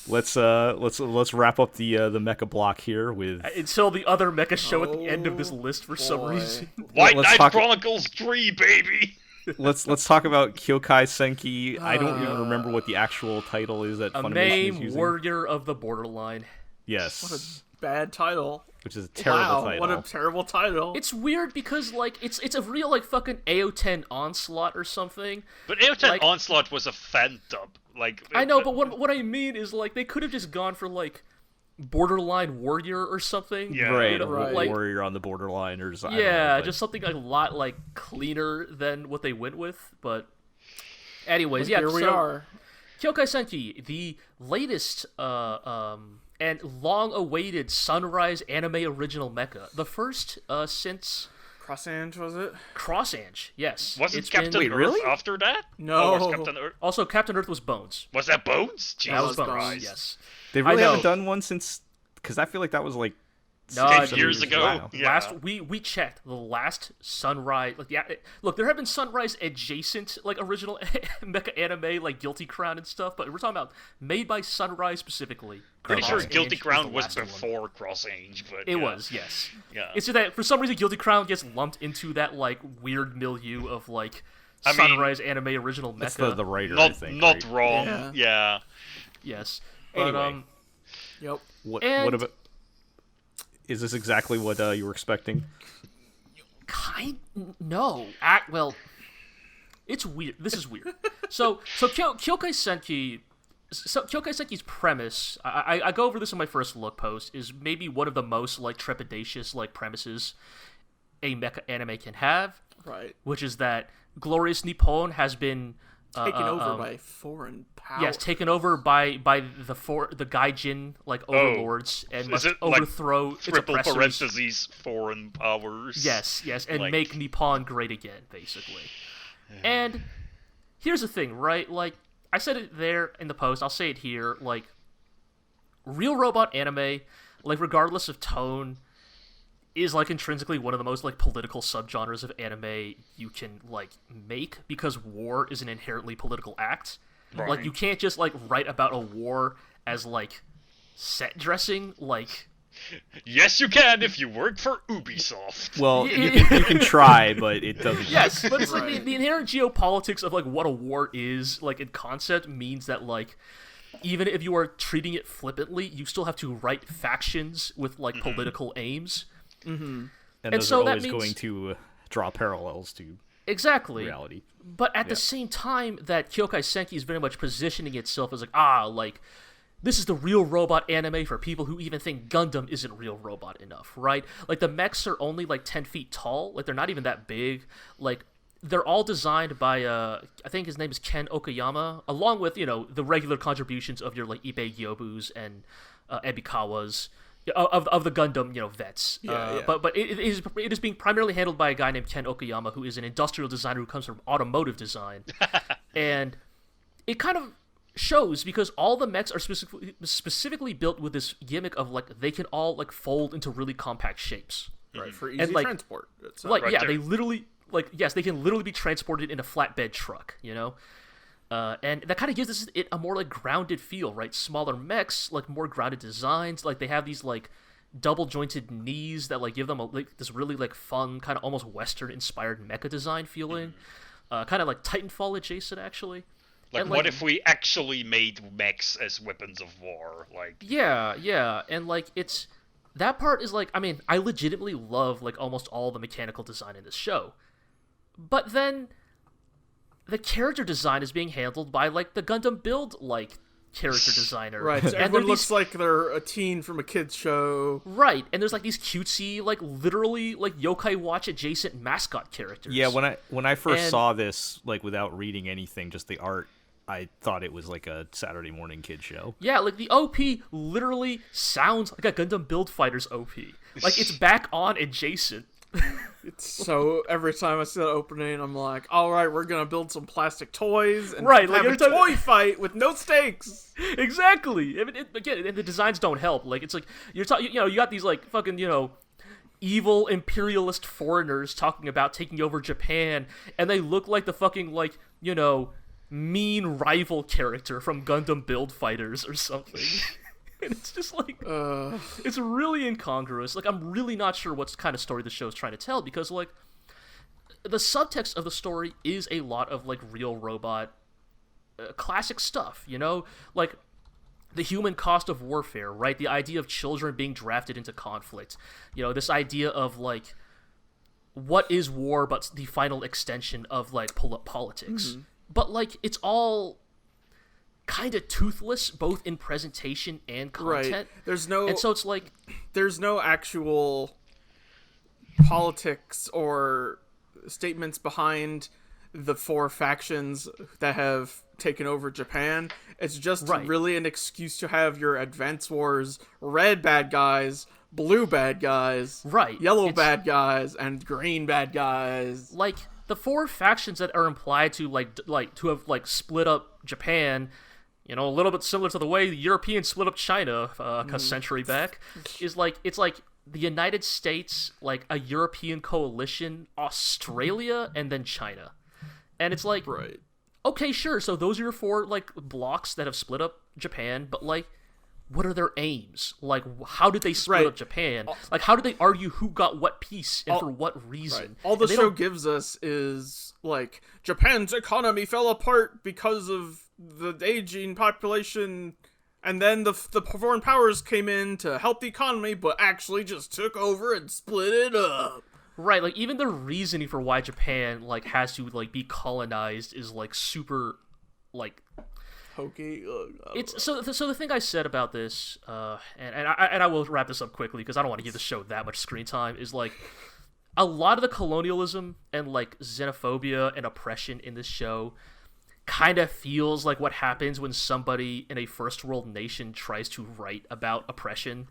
Let's wrap up the mecha block here with until the other mecha show at the end of this list for some reason. White Knight Chronicles 3, baby. Let's talk about Kyoukai Senki. I don't even remember what the actual title is that A Funimation Mame is using. Warrior of the Borderline. Yes. What a bad title. Which is a terrible title. What a terrible title. It's weird because like it's a real like fucking AO10 Onslaught or something. But AO10 like, Onslaught was a fan dub. Like I know, but what I mean is like they could have just gone for like Borderline Warrior or something. Yeah. Right, You know, like, Warrior on the Borderline or something. yeah, just something like a lot like cleaner than what they went with. But anyways, yeah, Here we so, are. Kyoukai Senki, the latest and long-awaited Sunrise anime original mecha, the first since Crossange, was it? Crossange. Yes, wasn't it's Captain been- Earth really? after that? No. Oh, was Captain Earth? Also, Captain Earth was Bones. Was that Bones? Jesus That was Bones. Christ. Yes. They really I know. haven't done one since, because I feel like that was like No, 10 dude, years ago. Wow. Yeah. Last we checked the last Sunrise. Like, yeah, look, there have been Sunrise adjacent like original mecha anime like Guilty Crown and stuff, but we're talking about made by Sunrise specifically. Pretty sure Crossange Guilty Crown the was last one. before Crossange, but It yeah. was, yes. Yeah. It's just that for some reason Guilty Crown gets lumped into that like weird milieu of like I mean, Sunrise anime original mecha. that's the writer, I not think. not right? wrong. Yeah. Yeah. Yes. But Anyway. Yep. What And- about? Is this exactly what you were expecting? No. Well, it's weird. This is weird. So Kyoukai Senki. So Kyoukai Senki's premise, I go over this in my first look post, is maybe one of the most like trepidatious like premises a mecha anime can have, Right. which is that glorious Nippon has been Taken over by foreign power. yes, taken over by the Gaijin like overlords and Is must it like overthrow its triple oppressors. parentheses foreign powers? Yes, and Like- make Nippon great again, basically. And here's the thing, right? Like, I said it there in the post, I'll say it here, like, real robot anime, like, regardless of tone, is, like, intrinsically one of the most, like, political subgenres of anime you can, like, make, because war is an inherently political act. Right. Like, you can't just, like, write about a war as, like, set dressing, like... Yes, you can if you work for Ubisoft. Well, you can try, but it doesn't. Yes, but it's like Right. the inherent geopolitics of like what a war is, like in concept, means that like even if you are treating it flippantly, you still have to write factions with like political aims. And And those so are that always means- going to draw parallels to Exactly. reality. But at the same time that Kyoukai Senki is very much positioning itself as like, like, this is the real robot anime for people who even think Gundam isn't real robot enough, right? Like, the mechs are only, like, 10 feet tall. Like, they're not even that big. Like, they're all designed by, I think his name is Ken Okayama, along with, you know, the regular contributions of your, like, Ibe Gyobus and Ebikawas. Of the Gundam, you know, vets. Yeah. But it is being primarily handled by a guy named Ken Okayama, who is an industrial designer who comes from automotive design. And it kind of shows because all the mechs are specifically built with this gimmick of, like, they can all, like, fold into really compact shapes. Right, for And, easy like- transport. Like, Right yeah, there. they literally, like, yes, they can literally be transported in a flatbed truck, you know? And that kind of gives it a more, like, grounded feel, right? Smaller mechs, like, more grounded designs. Like, they have these, like, double-jointed knees that, like, give them, like, this really, like, fun, kind of almost Western-inspired mecha design feeling. Kind of, like, Titanfall adjacent, actually. Like, And, what if we actually made mechs as weapons of war? Like, Yeah, and, like, it's... That part is, like, I mean, I legitimately love, like, almost all the mechanical design in this show. But then... the character design is being handled by, like, the Gundam Build, like, character designer. Right, so And everyone they're looks these- like they're a teen from a kid's show. Right, and there's, like, these cutesy, like, literally, like, Yokai Watch adjacent mascot characters. Yeah, when I first And- saw this, like without reading anything, just the art, I thought it was like a Saturday morning kid show. Yeah, like, the OP literally sounds like a Gundam Build Fighters OP. Like, it's back on adjacent. So every time I see that opening, I'm like, all right, we're gonna build some plastic toys and Right, like have a every time- toy fight with no stakes. Exactly. I mean, again, and the designs don't help. Like, it's like you're talking. You know, you got these like fucking, you know, evil imperialist foreigners talking about taking over Japan, and they look like the fucking, like, you know, mean rival character from Gundam Build Fighters or something. And it's just like, it's really incongruous. Like, I'm really not sure what kind of story the show is trying to tell, because, like, the subtext of the story is a lot of, like, real robot classic stuff, you know? Like, the human cost of warfare, right? The idea of children being drafted into conflict. This idea of, like, what is war but the final extension of, like, politics. Mm-hmm. But, like, it's all kind of toothless, both in presentation and content. Right. And so it's like... There's no actual politics or statements behind the 4 factions that have taken over Japan. It's just really an excuse to have your Advance Wars red bad guys, blue bad guys, yellow bad guys, and green bad guys. Like, the 4 factions that are implied to to have like split up Japan, a little bit similar to the way the Europeans split up China a century back, is like, it's like the United States, like a European coalition, Australia, and then China. And it's like, okay, sure, so those are your 4, like, blocks that have split up Japan, but, like, what are their aims? Like, how did they split up Japan? Like, how did they argue who got what piece and for what reason? All the show gives us is, like, Japan's economy fell apart because of the aging population, and then the foreign powers came in to help the economy, but actually just took over and split it up. Right, like, even the reasoning for why Japan, like, has to, like, be colonized is, like, super, like... hokey. So the thing I said about this, and I will wrap this up quickly because I don't want to give the show that much screen time, is, like, a lot of the colonialism and, like, xenophobia and oppression in this show kind of feels like what happens when somebody in a first world nation tries to write about oppression.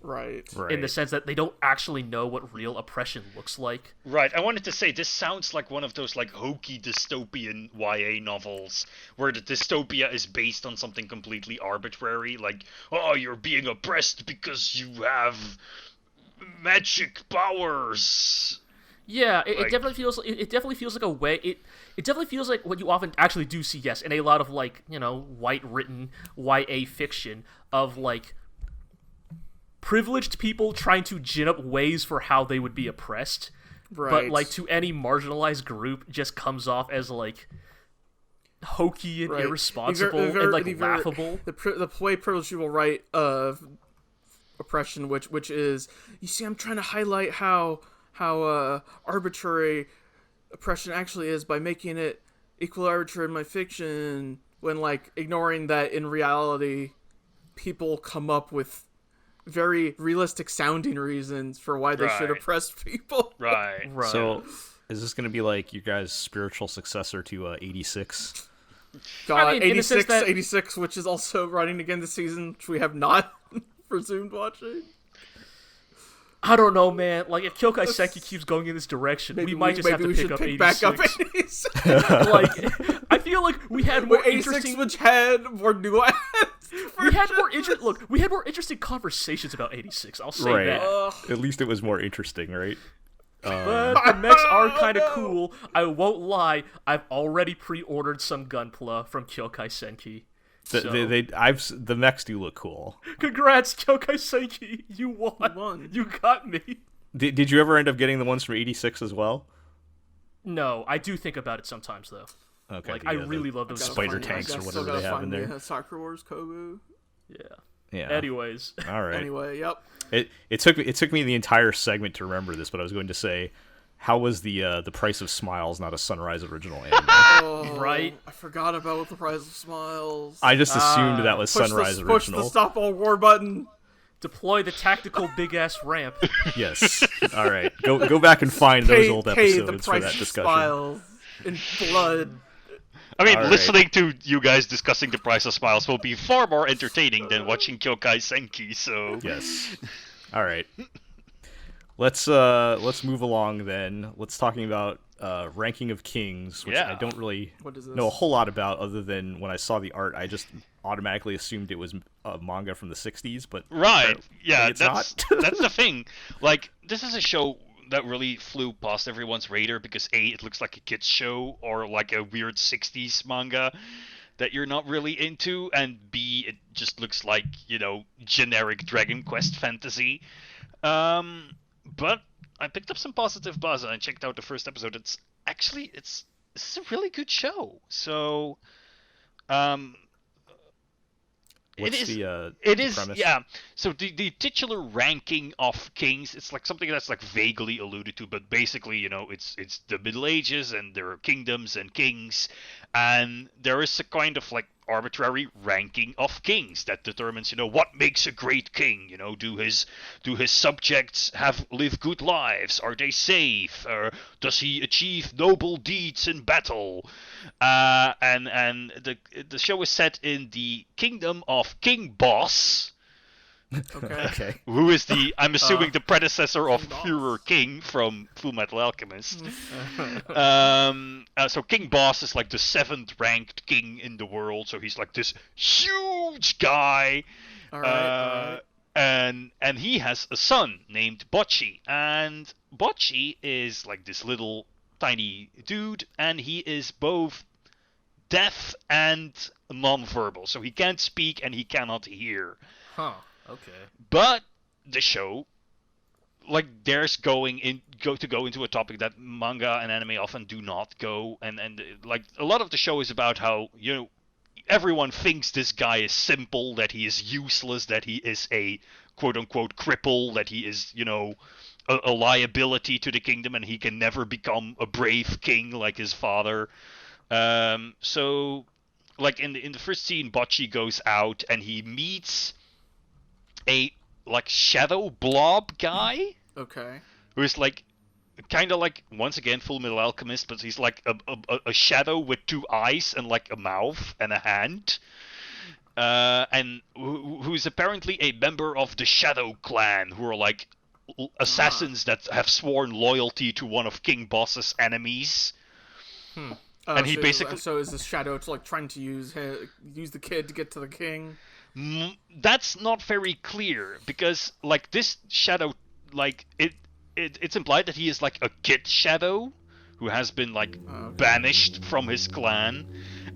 Right. In the sense that they don't actually know what real oppression looks like. Right. I wanted to say, this sounds like one of those, like, hokey dystopian YA novels where the dystopia is based on something completely arbitrary, like, oh, you're being oppressed because you have magic powers. Yeah, it definitely feels. It definitely feels like a way. It definitely feels like what you often actually do see. Yes, in a lot of, like, white written YA fiction of, like, privileged people trying to gin up ways for how they would be oppressed, but, like, to any marginalized group just comes off as, like, hokey and irresponsible and, like, laughable. The way privileged people write of oppression, which is, you see, I'm trying to highlight how arbitrary oppression actually is by making it equally arbitrary in my fiction, when, like, ignoring that in reality people come up with very realistic sounding reasons for why they should oppress people. Right. So, is this going to be like you guys' spiritual successor to 86? God, I mean, 86, which is also running again this season, which we have not presumed watching. I don't know, man. Like, if Kyoukai Senki keeps going in this direction, we might just have to pick up 86. Back up 86. Like, I feel like we had more 86, interesting... which had more nuance. We had more interesting conversations about 86. I'll say that. At least it was more interesting, right? But the mechs are kind of cool. I won't lie. I've already pre-ordered some Gunpla from Kyoukai Senki. The mechs do look cool. Congrats, Kyoukai Senki. You won. You got me. Did you ever end up getting the ones from 86 as well? No, I do think about it sometimes, though. Okay. Like, I really love those spider tanks or whatever they have in there. Sakura Wars Kobu. Yeah. Anyways. All right. Anyway, yep. It took me the entire segment to remember this, but I was going to say, how was the Price of Smiles not a Sunrise original anime? Right. I forgot about the Price of Smiles. I just assumed that was Sunrise original. Push the stop all war button. Deploy the tactical big ass ramp. Yes. All right. Go back and find those old episodes for that discussion. Smiles in blood. I mean, listening to you guys discussing the Price of Smiles will be far more entertaining than watching Kyoukai Senki, so... Yes. All right. Let's move along then. Let's talking about Ranking of Kings, which I don't really know a whole lot about, other than when I saw the art, I just automatically assumed it was a manga from the 60s, but... Right, yeah, it's not. That's the thing. Like, this is a show that really flew past everyone's radar because A, it looks like a kid's show or like a weird 60s manga that you're not really into, and B, it just looks like, generic Dragon Quest fantasy. But I picked up some positive buzz and I checked out the first episode. It's a really good show. So, What's the it is, premise? yeah. So the titular ranking of kings, it's like something that's like vaguely alluded to, but basically, it's the Middle Ages and there are kingdoms and kings, and there is a kind of like arbitrary ranking of kings that determines, what makes a great king. Do his subjects live good lives? Are they safe? Or does he achieve noble deeds in battle? And the show is set in the kingdom of King Boss, Okay. who is I'm assuming the predecessor of King Boss. Führer King from Full Metal Alchemist. So King Boss is like the 7th ranked king in the world, so he's like this huge guy. All right. And he has a son named Bocchi, and Bocchi is like this little tiny dude, and he is both deaf and non-verbal, so he can't speak and he cannot hear. Huh. Okay. But the show, like, there's go into a topic that manga and anime often do not go, and like a lot of the show is about how everyone thinks this guy is simple, that he is useless, that he is a quote-unquote cripple, that he is, a liability to the kingdom, and he can never become a brave king like his father. So, like, in the first scene, Bocchi goes out, and he meets a, like, shadow blob guy, Okay. who is, like, kind of like, once again, Full Metal Alchemist, but he's like a shadow with 2 eyes and like a mouth and a hand, and who's apparently a member of the Shadow Clan, who are like assassins that have sworn loyalty to one of King Boss's enemies. And he basically... So is this shadow like trying to use the kid to get to the king? That's not very clear, because like this shadow, like it's implied that he is like a kid shadow who has been like banished from his clan,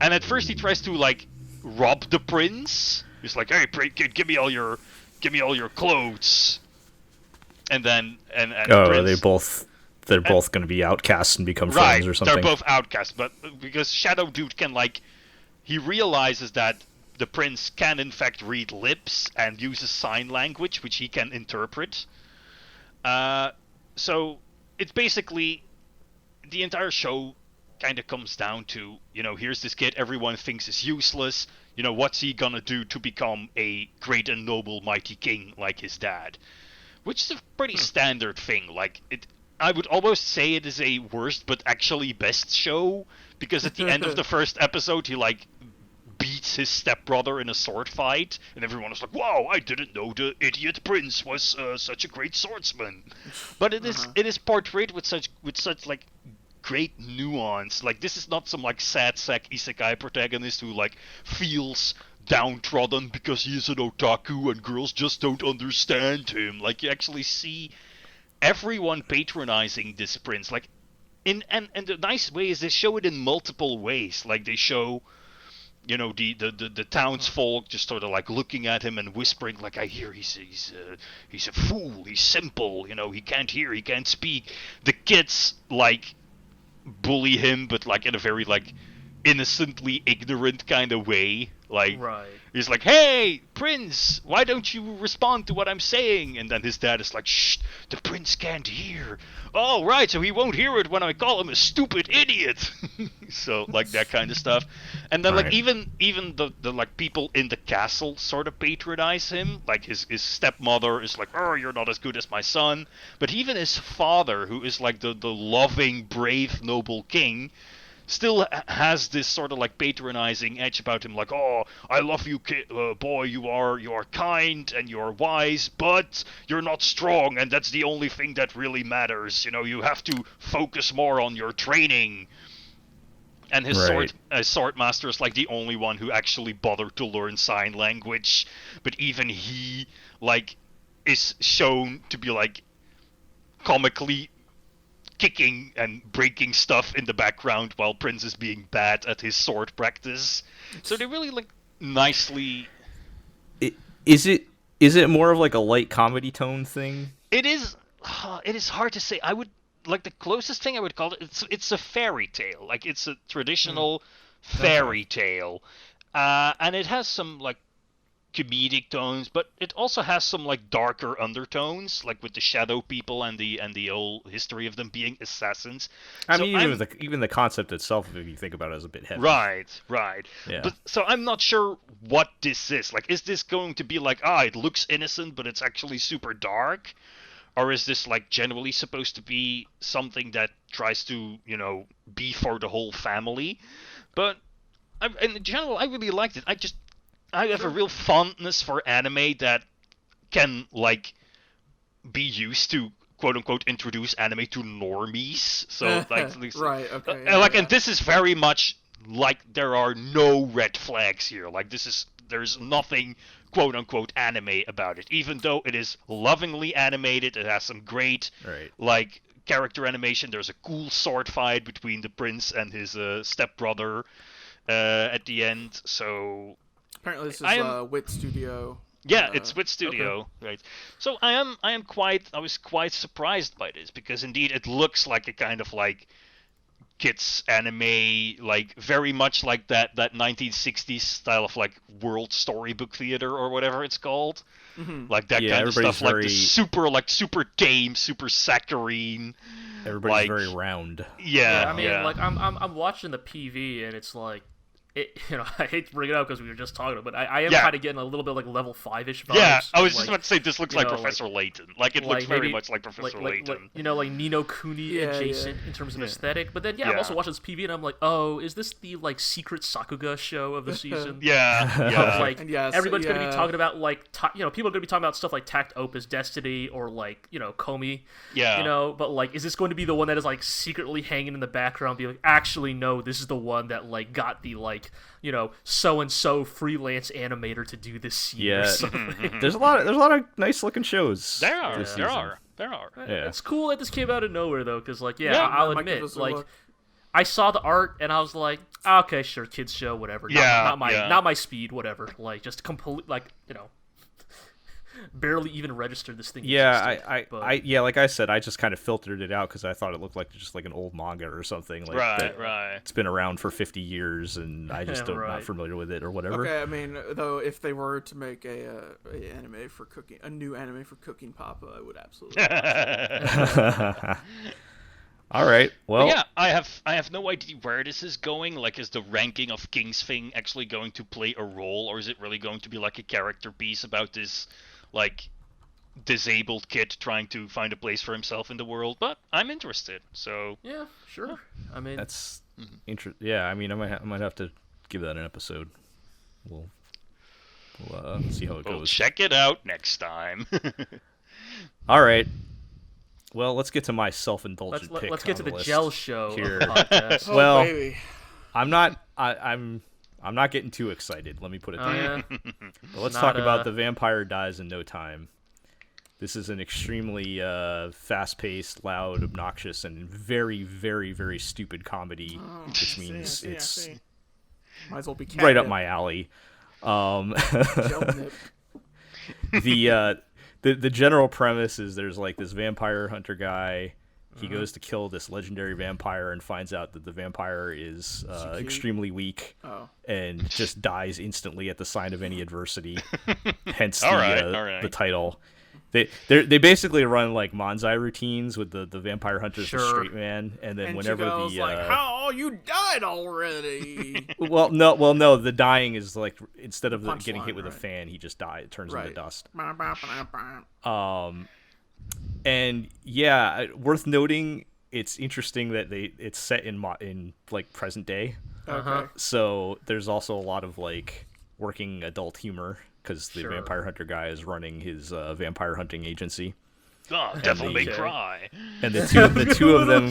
and at first he tries to like rob the prince. He's like, "Hey, kid, give me all your clothes," and then and Oh, the are they prince, they're both going to be outcasts and become right, friends or something? they're both outcasts, but because Shadow Dude can like, he realizes that the prince can in fact read lips and uses sign language, which he can interpret. So it's basically, the entire show kind of comes down to, here's this kid everyone thinks is useless. What's he gonna do to become a great and noble mighty king like his dad? Which is a pretty standard thing. Like, I would almost say it is a worst but actually best show, because at the end of the first episode he like beats his stepbrother in a sword fight, and everyone is like, "Wow, I didn't know the idiot prince was such a great swordsman." But it is portrayed with such like great nuance. Like, this is not some like sad sack isekai protagonist who like feels downtrodden because he is an otaku and girls just don't understand him. Like, you actually see everyone patronizing this prince. Like, and the nice way is they show it in multiple ways. Like, they show the townsfolk just sort of like looking at him and whispering, like, "I hear he's a fool, he's simple, he can't hear, he can't speak." The kids like bully him, but like in a very like innocently ignorant kind of way. Like, Right. he's like, "Hey, Prince, why don't you respond to what I'm saying?" And then his dad is like, "Shh, the prince can't hear." "Oh, right, so he won't hear it when I call him a stupid idiot." So, like, that kind of stuff. And then, like, Right. even the like people in the castle sort of patronize him. Like, his stepmother is like, "Oh, you're not as good as my son." But even his father, who is like the loving, brave, noble king, still has this sort of like patronizing edge about him, like, "Oh, I love you, boy. You are kind and you're wise, but you're not strong, and that's the only thing that really matters. You have to focus more on your training." And his Right. sword master is like the only one who actually bothered to learn sign language, but even he like is shown to be like comically kicking and breaking stuff in the background while Prince is being bad at his sword practice. So they really like nicely. Is it more of like a light comedy tone thing? It is hard to say. I would like, the closest thing I would call it. It's a fairy tale. Like, it's a traditional fairy tale, and it has some like comedic tones, but it also has some like darker undertones, like with the shadow people and the whole history of them being assassins. I So mean, I'm even the concept itself, if you think about it, is a bit heavy. right. Yeah. But so I'm not sure what this is. Like, is this going to be like, it looks innocent, but it's actually super dark? Or is this like generally supposed to be something that tries to, be for the whole family? But in general, I really liked it. I have a real fondness for anime that can like be used to quote unquote introduce anime to normies. So like, Right, okay. and this is very much like there are no red flags here. Like there's nothing quote unquote anime about it. Even though it is lovingly animated, it has some great like character animation. There's a cool sword fight between the prince and his stepbrother at the end. So Apparently this is Wit Studio. yeah, it's with Studio, okay. right? So I was quite surprised by this because indeed it looks like a kind of like kids anime, like very much like that 1960s style of like world storybook theater or whatever it's called, like that kind of stuff, like the super tame, super saccharine. Everybody's like, very round. Yeah, I mean, like I'm watching the PV and it's like. I hate to bring it up because we were just talking about it, but I am kind of getting a little bit like level 5-ish vibes. Yeah, I was like, just about to say this looks like Professor Layton. Like it looks very maybe, much like Professor Layton. Like Ni no Kuni adjacent in terms of aesthetic. But then I'm also watching this PV and I'm like, oh, is this the like secret Sakuga show of the season? yeah. Like everybody's gonna be talking about like people are gonna be talking about stuff like Takt, op.destiny, or like Komi. Yeah. But like, is this going to be the one that is like secretly hanging in the background, be like, actually no, this is the one that like got the like so and so freelance animator to do this scene. Yeah, or something. there's a lot of nice looking shows. There are. Yeah. It's cool that this came out of nowhere though, because like I'll admit, like I saw the art and I was like, okay, sure, kids show, whatever. Not my speed, whatever. Like just complete, like barely even registered this thing. Yeah, like I said, I just kind of filtered it out because I thought it looked like just like an old manga or something. Like right. It's been around for 50 years, and I just not familiar with it or whatever. Okay, I mean, though, if they were to make a new anime for Cooking Papa, I would absolutely. All right. Well, yeah, I have no idea where this is going. Like, is the ranking of King's Thing actually going to play a role, or is it really going to be like a character piece about this, like, disabled kid trying to find a place for himself in the world? But I'm interested. So yeah, sure. I mean, that's interesting. Yeah, I mean, I might have to give that an episode. We'll see how it goes. Check it out next time. All right. Well, let's get to my self-indulgent pick. Let's get to the list gel show here. podcast. Well, baby. I'm not getting too excited. Let me put it there. Yeah. But let's talk about The Vampire Dies in No Time. This is an extremely fast-paced, loud, obnoxious, and very, very, very stupid comedy, which means it's might as well be right up my alley. The general premise is there's like this vampire hunter guy. He goes to kill this legendary vampire and finds out that the vampire is extremely weak and just dies instantly at the sign of any adversity. Hence the title. They basically run like Manzai routines with the vampire hunter's the straight man, and then whenever the like, how you died already. well no, the dying is like instead of getting hit with a fan, he just dies. It turns into dust. And yeah, worth noting, it's interesting that it's set in like present day. Okay. So there's also a lot of like working adult humor because the vampire hunter guy is running his vampire hunting agency. Oh, Devil May Cry. And the two of them,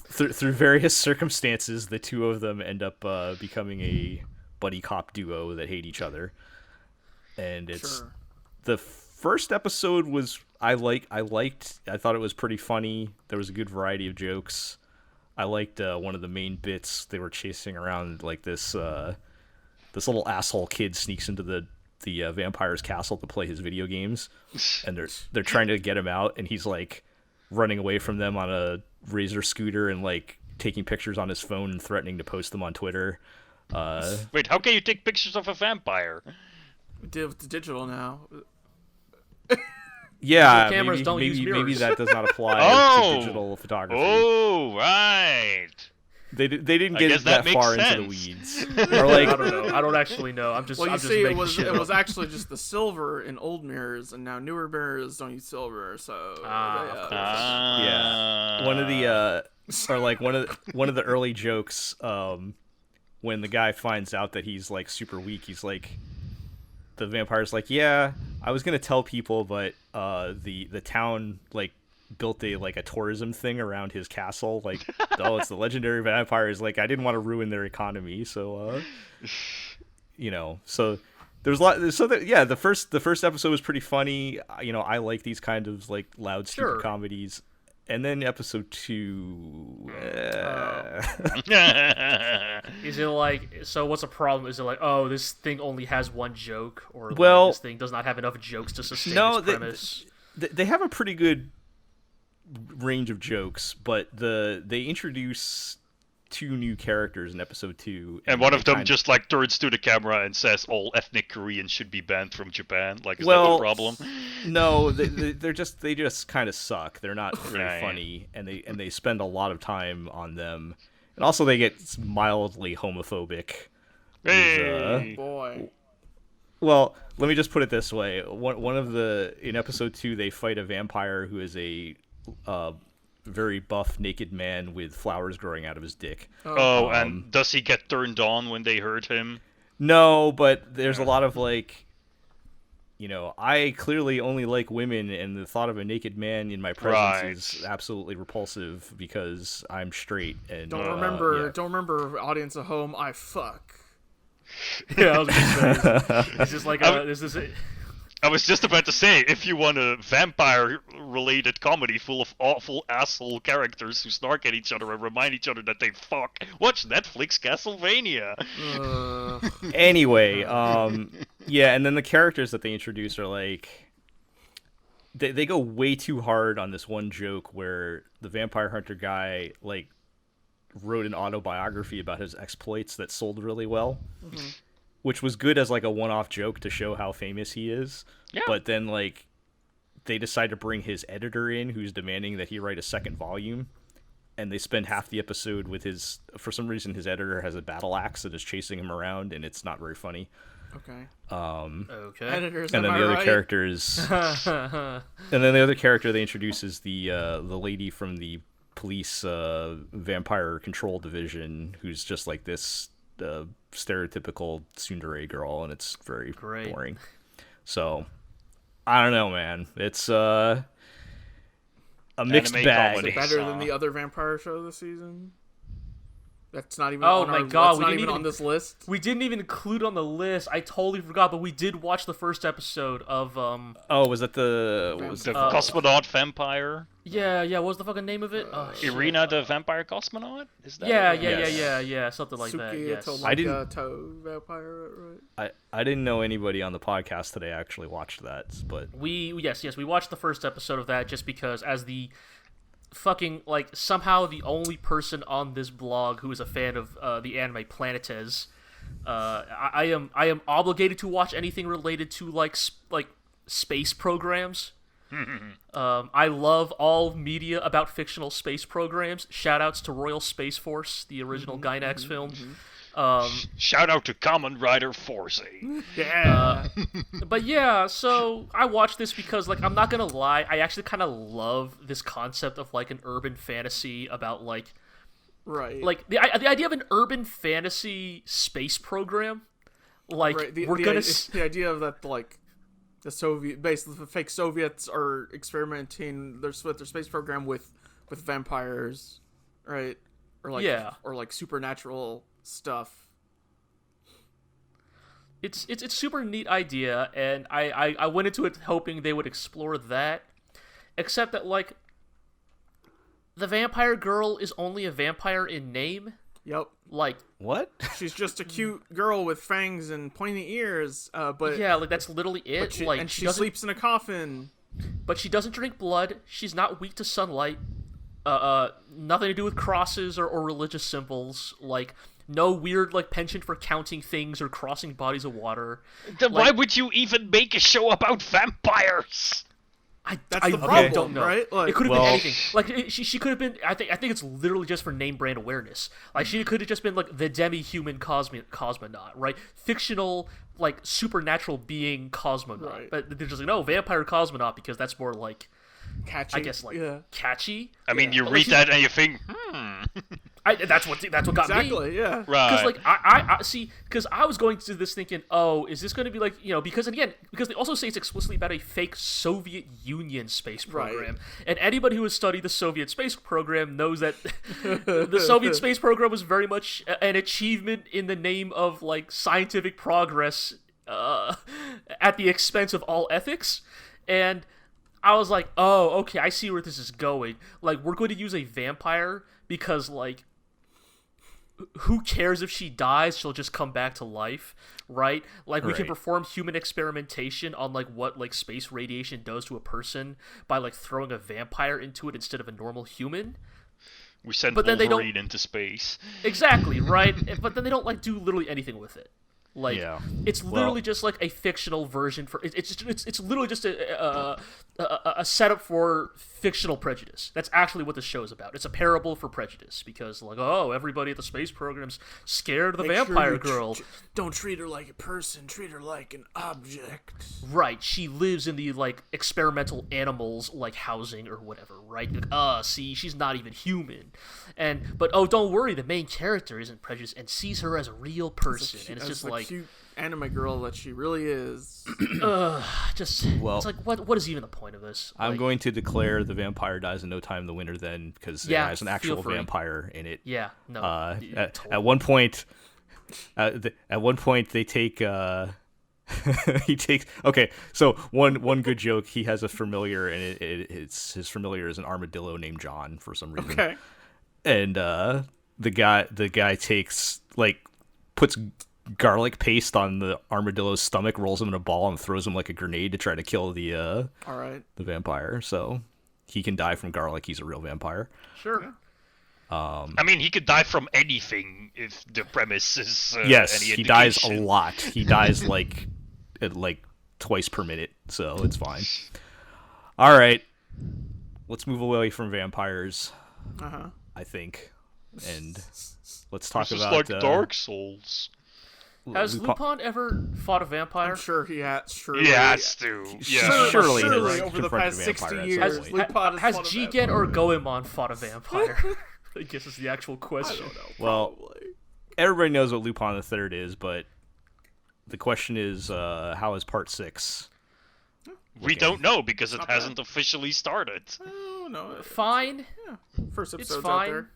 through various circumstances, the two of them end up becoming a buddy cop duo that hate each other. And it's the first episode was I thought it was pretty funny. There was a good variety of jokes. I liked one of the main bits. They were chasing around like this little asshole kid sneaks into the vampire's castle to play his video games, and they're trying to get him out, and he's like running away from them on a Razor scooter and like taking pictures on his phone and threatening to post them on Twitter. Wait, how can you take pictures of a vampire? We did with the digital now. Yeah, cameras don't use maybe mirrors. that does not apply to digital photography. Oh, right. They didn't I get guess that that far makes into the sense. weeds. Or like, I don't know. I don't actually know. I'm just. Well, you I'm just see, making it shit was up. actually just the silver in old mirrors, and now newer mirrors don't use silver. So Of course. yeah, one of the or like one of the early jokes, when the guy finds out that he's like super weak, he's like, the vampire's like, yeah, I was gonna tell people, but the town like built a tourism thing around his castle, like, oh, it's the legendary vampires, like, I didn't want to ruin their economy, so so there's a lot. So that, yeah, the first episode was pretty funny. I like these kind of like loud, stupid comedies. And then episode 2. Is it like, so what's the problem? Is it like, oh, this thing only has one joke, or like, well, this thing does not have enough jokes to sustain its premise? They have a pretty good range of jokes, but they introduce 2 new characters in episode 2, and one of them just like turns to the camera and says all ethnic Koreans should be banned from Japan. Like, is that the problem? No, they just kind of suck. They're not very funny, and they spend a lot of time on them, and also they get mildly homophobic. Hey, boy. Well, let me just put it this way: in episode 2, they fight a vampire who is a very buff naked man with flowers growing out of his dick. And does he get turned on when they hurt him? No, but there's a lot of like, I clearly only like women, and the thought of a naked man in my presence is absolutely repulsive because I'm straight. And don't remember, audience at home, I fuck. Yeah, I was gonna say, is this like I was just about to say, if you want a vampire-related comedy full of awful asshole characters who snark at each other and remind each other that they fuck, watch Netflix Castlevania. Anyway, yeah, and then the characters that they introduce are like, they go way too hard on this one joke where the vampire hunter guy like wrote an autobiography about his exploits that sold really well. Mm-hmm. Which was good as like a one-off joke to show how famous he is. Yeah. But then like they decide to bring his editor in, who's demanding that he write a second volume, and they spend half the episode with for some reason his editor has a battle axe that is chasing him around, and it's not very funny. Okay. Okay. Editors, and then the other characters and then the other character they introduce is the lady from the police vampire control division, who's just like this stereotypical tsundere girl, and it's very boring. So I don't know, man. It's a mixed bag. Is it better than the other vampire show this season? That's not even. Oh my god, we didn't even on this list. We didn't even include on the list. I totally forgot, but we did watch the first episode of was that the Cosmonaut vampire? Yeah. What was the fucking name of it? Irina the vampire cosmonaut? Is that yeah, something like that. Yes. I didn't. Vampire, right? I didn't know anybody on the podcast today actually watched that, but we watched the first episode of that just because as the fucking like somehow the only person on this blog who is a fan of the anime Planetes, I am obligated to watch anything related to like space programs. I love all media about fictional space programs. Shoutouts to Royal Space Force, the original Gainax film. Shout out to Kamen Rider Force. But yeah, so I watched this because, like, I'm not gonna lie, I actually kind of love this concept of like an urban fantasy about like the idea of an urban fantasy space program. Like, the idea of that, like, the fake Soviets are experimenting with their space program with vampires, right? Or like supernatural stuff. It's a super neat idea, and I went into it hoping they would explore that, except that like the vampire girl is only a vampire in name. Yep. Like, what? She's just a cute girl with fangs and pointy ears. But yeah, like that's literally it. She sleeps in a coffin. But she doesn't drink blood. She's not weak to sunlight. Nothing to do with crosses or religious symbols. Like, no weird like penchant for counting things or crossing bodies of water. Then why would you even make a show about vampires? That's the really problem, don't know. right? Like, it could have been anything. Like she could have been. I think it's literally just for name brand awareness. Like she could have just been like the demi-human cosmonaut, right? Fictional, like supernatural being cosmonaut. Right. But they're just like, no, vampire cosmonaut, because that's more like, catchy. I guess, like catchy. I mean, you read that and you think, That's what got me. Exactly, yeah. Right. Because like I see, because I was going to this thinking, oh, is this going to be like, because they also say it's explicitly about a fake Soviet Union space program, Right. and anybody who has studied the Soviet space program knows that the Soviet space program was very much an achievement in the name of like scientific progress at the expense of all ethics, and I was like, oh, okay, I see where this is going. Like, we're going to use a vampire because, like, who cares if she dies? She'll just come back to life, right? Like, we can Right. perform human experimentation on, like, what, like, space radiation does to a person by, like, throwing a vampire into it instead of a normal human. we send But then they don't- Wolverine into space. Exactly, right? But then they don't, like, do literally anything with it. Like, Yeah. it's literally just like a fictional version for it's literally just a setup for fictional prejudice. That's actually what the show is about. It's a parable for prejudice, because like, oh, everybody at the space program's scared of the vampire girl. Don't treat her like a person. Treat her like an object. Right, she lives in the like experimental animals like housing or whatever, right? Like, see, she's not even human. But oh, don't worry, the main character isn't prejudiced and sees her as a real person, and it's As just the like, cute anime girl that she really is. just Well- it's like, what is even the point of this? I'm Like, going to declare the vampire dies in no time the winner then, because it has an feel actual free. vampire in it. Yeah, no. At one point, they take he takes So one good joke. He has a familiar, and his familiar is an armadillo named John for some reason. Okay. And the guy takes puts garlic paste on the armadillo's stomach, rolls him in a ball, and throws him like a grenade to try to kill the All right. vampire. So he can die from garlic. He's a real vampire. Sure. I mean, he could die from anything if the premise is Yes, any he dies a indication. lot. He dies like twice per minute, so it's fine. All right, let's move away from vampires. I think, and let's talk This is about like Dark Souls. Has Lupin ever fought a vampire? I'm sure he has. Surely. He has to. Yeah. Surely Surely has over the confronted past a 60 vampire at years, some point. Lupin Has fought a Jigen or Goemon fought a vampire? I guess is the actual question. Well, Probably. everybody knows what Lupin III is, but the question is, how is Part 6? We don't know because it Not hasn't officially started. Oh, no. Fine. First It's episode's fine. out there.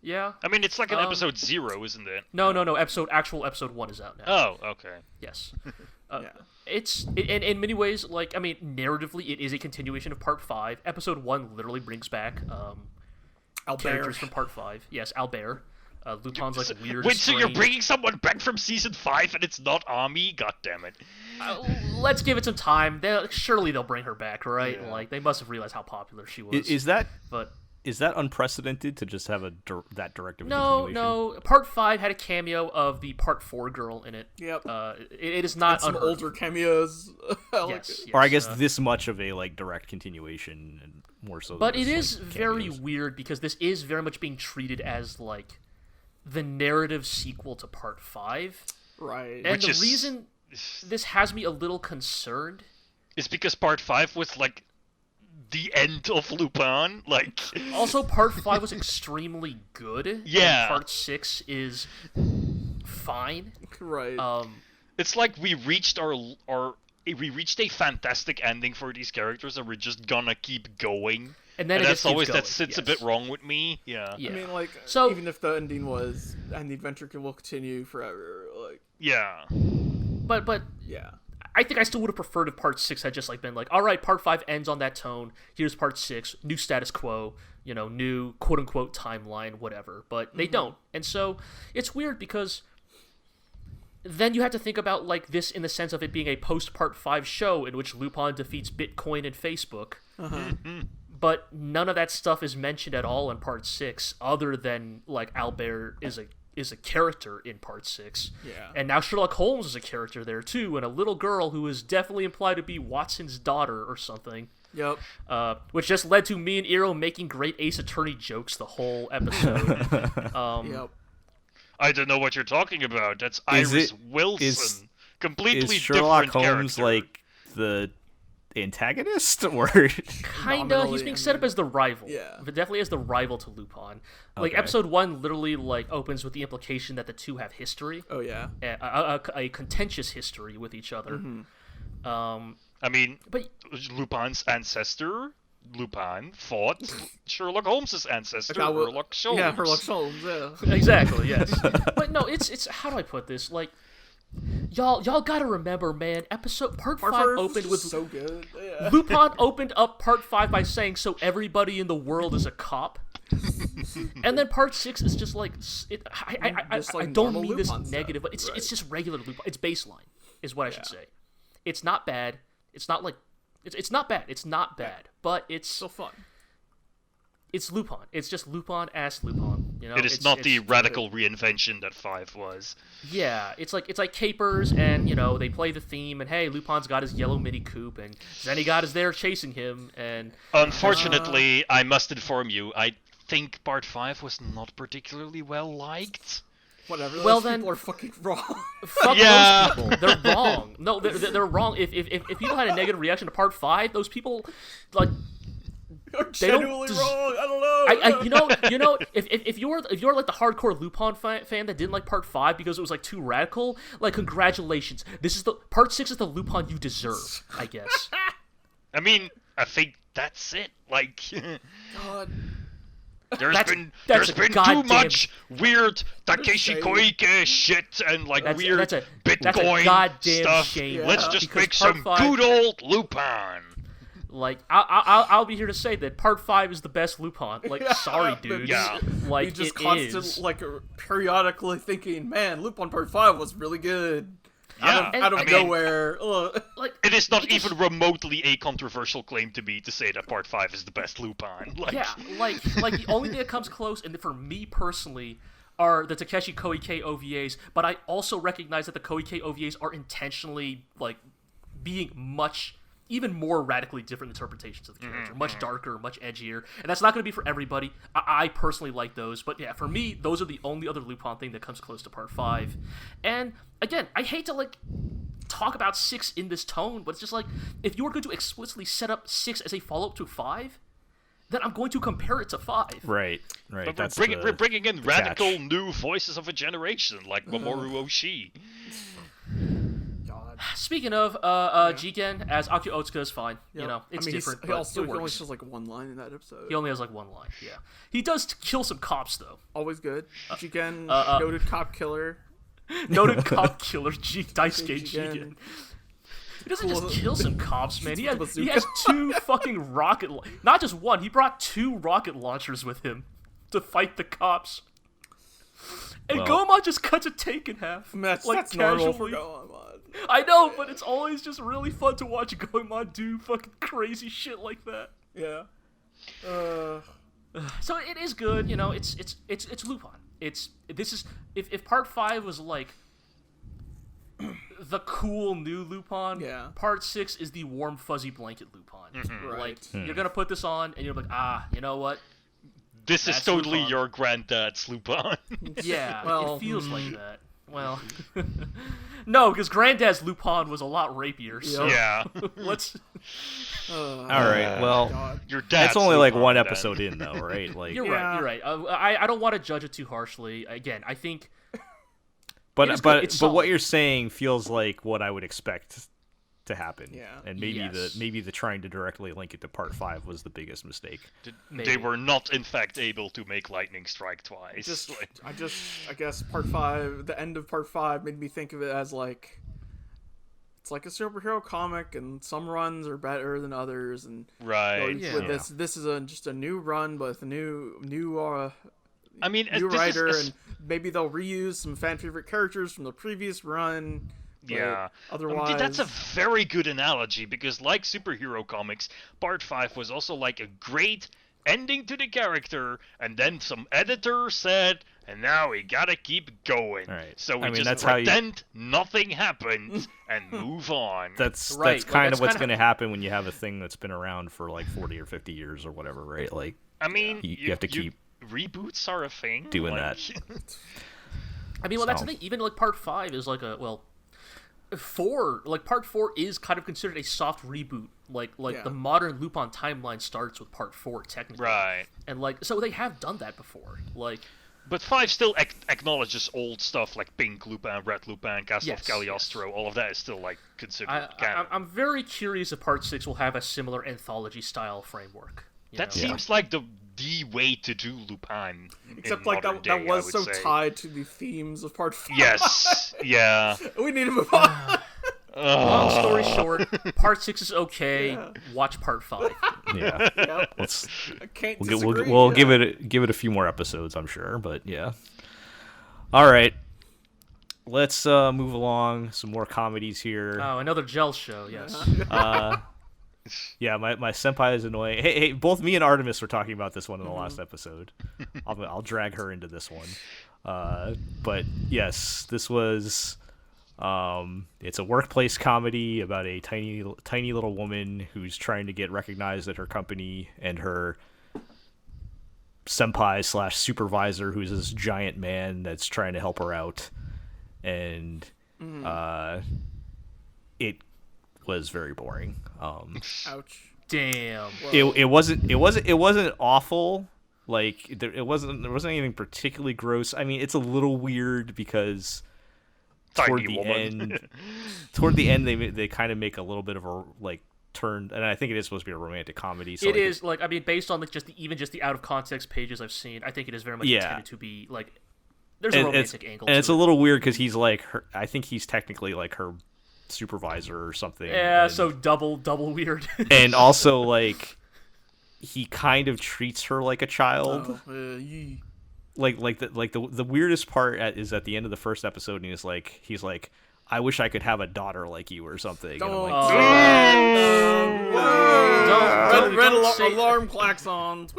Yeah. I mean, it's like an episode 0, isn't it? No. Actual episode 1 is out now. Oh, okay. Yes. Yeah. It's in many ways, like, I mean, narratively, it is a continuation of Part 5. Episode 1 literally brings back characters from Part 5. Yes, Albert. Lupin's like weird. Wait, so you're strange- bringing someone back from season 5 and it's not Ami? God damn it. Let's give it some time. Surely they'll bring her back, right? Like, they must have realized how popular she was. Is that But unprecedented to just have that direct of a no, continuation? no. Part 5 had a cameo of the Part 4 girl in it. Yep. It is not Some unheard of. older cameos. I like Yes, it. yes, Or I guess this much of a direct continuation, and more so. But than it just, is like, very cameos. weird because this is very much being treated as like the narrative sequel to Part 5. Right. And Which the is- reason this has me a little concerned. It's because part 5 was like the end of Lupin. Like, Also, Part 5 was extremely good. Yeah. And Part 6 is fine. Right. it's like we reached a fantastic ending for these characters and we're just gonna keep going. And then And it that's just keeps always going. that sits a Yes. bit wrong with me. Yeah. Yeah. I mean, like, So- even if the ending was, and the adventure will continue forever, like, Yeah. But yeah. I think I still would have preferred if Part 6 had just like been like, all right, Part 5 ends on that tone. Here's Part 6, new status quo, new quote unquote timeline, whatever. But they don't, and so it's weird because then you have to think about like this in the sense of it being a post Part 5 show in which Lupin defeats Bitcoin and Facebook. But none of that stuff is mentioned at all in Part 6, other than like Albert is is a character in Part 6. Yeah. And now Sherlock Holmes is a character there, too, and a little girl who is definitely implied to be Watson's daughter or something. Yep. Which just led to me and Eero making great Ace Attorney jokes the whole episode. Yep. I don't know what you're talking about. That's Is Iris it- Wilson. Completely Is Sherlock different Holmes character. like the antagonist, or Kinda, he's being set up as the rival. Yeah. But definitely as the rival to Lupin. Like, Okay. episode 1 literally, like, opens with the implication that the two have history. Oh yeah. A contentious history with each other. I mean, But Lupin's ancestor, Lupin, fought Sherlock Holmes's ancestor, Like, I would- Sherlock Holmes. Yeah, Sherlock Holmes. Yeah. exactly, yes. But no, it's how do I put this? Like, y'all gotta remember, man. Part 5 opened with so good. Yeah. Lupin opened up Part 5 by saying, "So everybody in the world is a cop." And then Part 6 is just like Just like I don't normal mean this Lupin stuff. negative, but it's Right. just regular Lupin. It's baseline, is what I should say. It's not bad. It's not like it's not bad. It's not bad, but it's So fun. it's Lupin. It's just Lupin ass Lupin. You know, It is it's, not the it's- radical reinvention that 5 was. Yeah, it's like capers, and you know they play the theme, and hey, Lupin's got his yellow Mini Coupe, and Zenigata is there chasing him, and Unfortunately, I must inform you, I think Part 5 was not particularly well liked. Whatever. Well, Those then- people are fucking wrong. fuck Yeah. those people. They're wrong. No, they're wrong. If people had a negative reaction to Part 5, those people like. You're They don't genuinely des- wrong. I don't know. You know, if you're like the hardcore Lupin fan that didn't like Part 5 because it was like too radical, like congratulations, this is the Part 6 is the Lupin you deserve, I guess. I mean, I think that's it. Like, God. there's That's been a too goddamn- much weird Takeshi shame. Koike shit and like That's weird a Bitcoin goddamn stuff. shame. Let's Yeah. just Because make Part some 5 good old Lupin. Like I'll be here to say that Part 5 is the best Lupin. Like, sorry, dude. Yeah. Like You just it constant, is. like, periodically thinking, man, Lupin Part 5 was really good. Yeah, Out of I mean, nowhere. Ugh. Like it is not it just- even remotely a controversial claim to be to say that Part 5 is the best Lupin. Like, Yeah, like the only thing that comes close, and for me personally, are the Takeshi Koike OVAs. But I also recognize that the Koike OVAs are intentionally like being even more radically different interpretations of the character, much darker, much edgier, and that's not going to be for everybody. I personally like those, but yeah, for me, those are the only other Lupin thing that comes close to Part 5. And again, I hate to like talk about 6 in this tone, but it's just like if you were going to explicitly set up 6 as a follow-up to 5, then I'm going to compare it to 5. right? but That's we're bringing in radical catch. new voices of a generation, like Mamoru Oshii. God. Speaking of, Jigen as Akio Otsuka is fine. You Yep. know, it's I mean, different, he but also it he only works. says like one line in that episode. He only has like one line. Yeah, he does kill some cops though. Always good. Jigen, uh, noted cop killer. Noted cop killer Daisuke Jigen. Jigen. He doesn't Cool. just kill some cops, man. He has Bazooka. 2 fucking rocket. Not just one. He brought 2 rocket launchers with him to fight the cops. And Well- Gomon just cuts a tank in half. I mean, that's, like that's normal for casually. Goemon. I know, but it's always just really fun to watch Goemon do fucking crazy shit like that. Yeah. So it is good, you know. It's Lupin. If Part 5 was like the cool new Lupin, Yeah. Part 6 is the warm fuzzy blanket Lupin. Like Right. you're gonna put this on and you're like, you know what? This is That's totally Lupin. your granddad's Lupin. Yeah, Well, it feels like that. Well, no, because Granddad's Lupin was a lot rapier. So yeah. let's. All right. Well, God. Your dad's it's only like Lupin, one then. episode in, though, right? Like, You're Yeah. right. You're right. I don't want to judge it too harshly. Again, I think. It is but good. but It's but what solid. you're saying feels like what I would expect to happen. Yeah. And maybe Yes. the trying to directly link it to Part 5 was the biggest mistake. They Maybe. were not, in fact, able to make lightning strike twice. Just, Like, I guess Part 5, the end of Part 5 made me think of it as like, it's like a superhero comic, and some runs are better than others, and right. Yeah. with this is just a new run, but with a new I mean, new this writer, is and maybe they'll reuse some fan favorite characters from the previous run. but yeah. Otherwise, I mean, that's a very good analogy because, like superhero comics, Part 5 was also like a great ending to the character, and then some editor said, and now we gotta keep going. Right. So we I mean, just pretend nothing happened and move on. That's Right, that's like, kind that's of what's kinda- going to happen when you have a thing that's been around for like 40 or 50 years or whatever, right? Like, I mean, you have to keep reboots are a thing. doing like... that. I mean, well, that's the So- thing. Even like part 5 is like part 4 is kind of considered a soft reboot. Like Yeah. the modern Lupin timeline starts with part 4 technically. Right. And like, so they have done that before. Like, But 5 still acknowledges old stuff like Pink Lupin, Red Lupin, Castle Yes, of Cagliostro. All of that is still like considered I, canon. I'm very curious if part 6 will have a similar anthology style framework. you That know? seems like the way to do Lupin. Except in like modern that day, was I so would say. tied to the themes of part 5. Yes. Yeah. We need to move on. Long story short, part 6 is okay. Yeah. Watch part 5. Yeah. Yep. Let's I can't we'll, disagree. we'll yeah. give it a few more episodes, I'm sure, but yeah. All right. Let's move along. Some more comedies here. Oh, another gel show. Yes. Yeah, my senpai is annoying. Hey, both me and Artemis were talking about this one in the last episode. I'll drag her into this one. But yes, this was it's a workplace comedy about a tiny little woman who's trying to get recognized at her company, and her senpai / supervisor, who's this giant man that's trying to help her out, and it was very boring. Ouch. Damn. It wasn't awful. Like there wasn't anything particularly gross. I mean, it's a little weird because toward Tiny the woman. end they kind of make a little bit of a like turn, and I think it is supposed to be a romantic comedy. So It like, is like, I mean, based on like just the out of context pages I've seen, I think it is very much Yeah. intended to be like there's a and romantic angle. and to it's it. a little weird because he's like her. I think he's technically like her supervisor or something. Yeah, and, so double weird. and also like he kind of treats her like a child. Yee. Like the weirdest part is at the end of the first episode, and he's like, I wish I could have a daughter like you or something. And I'm Don't. like, Don't say- alarm klaxons.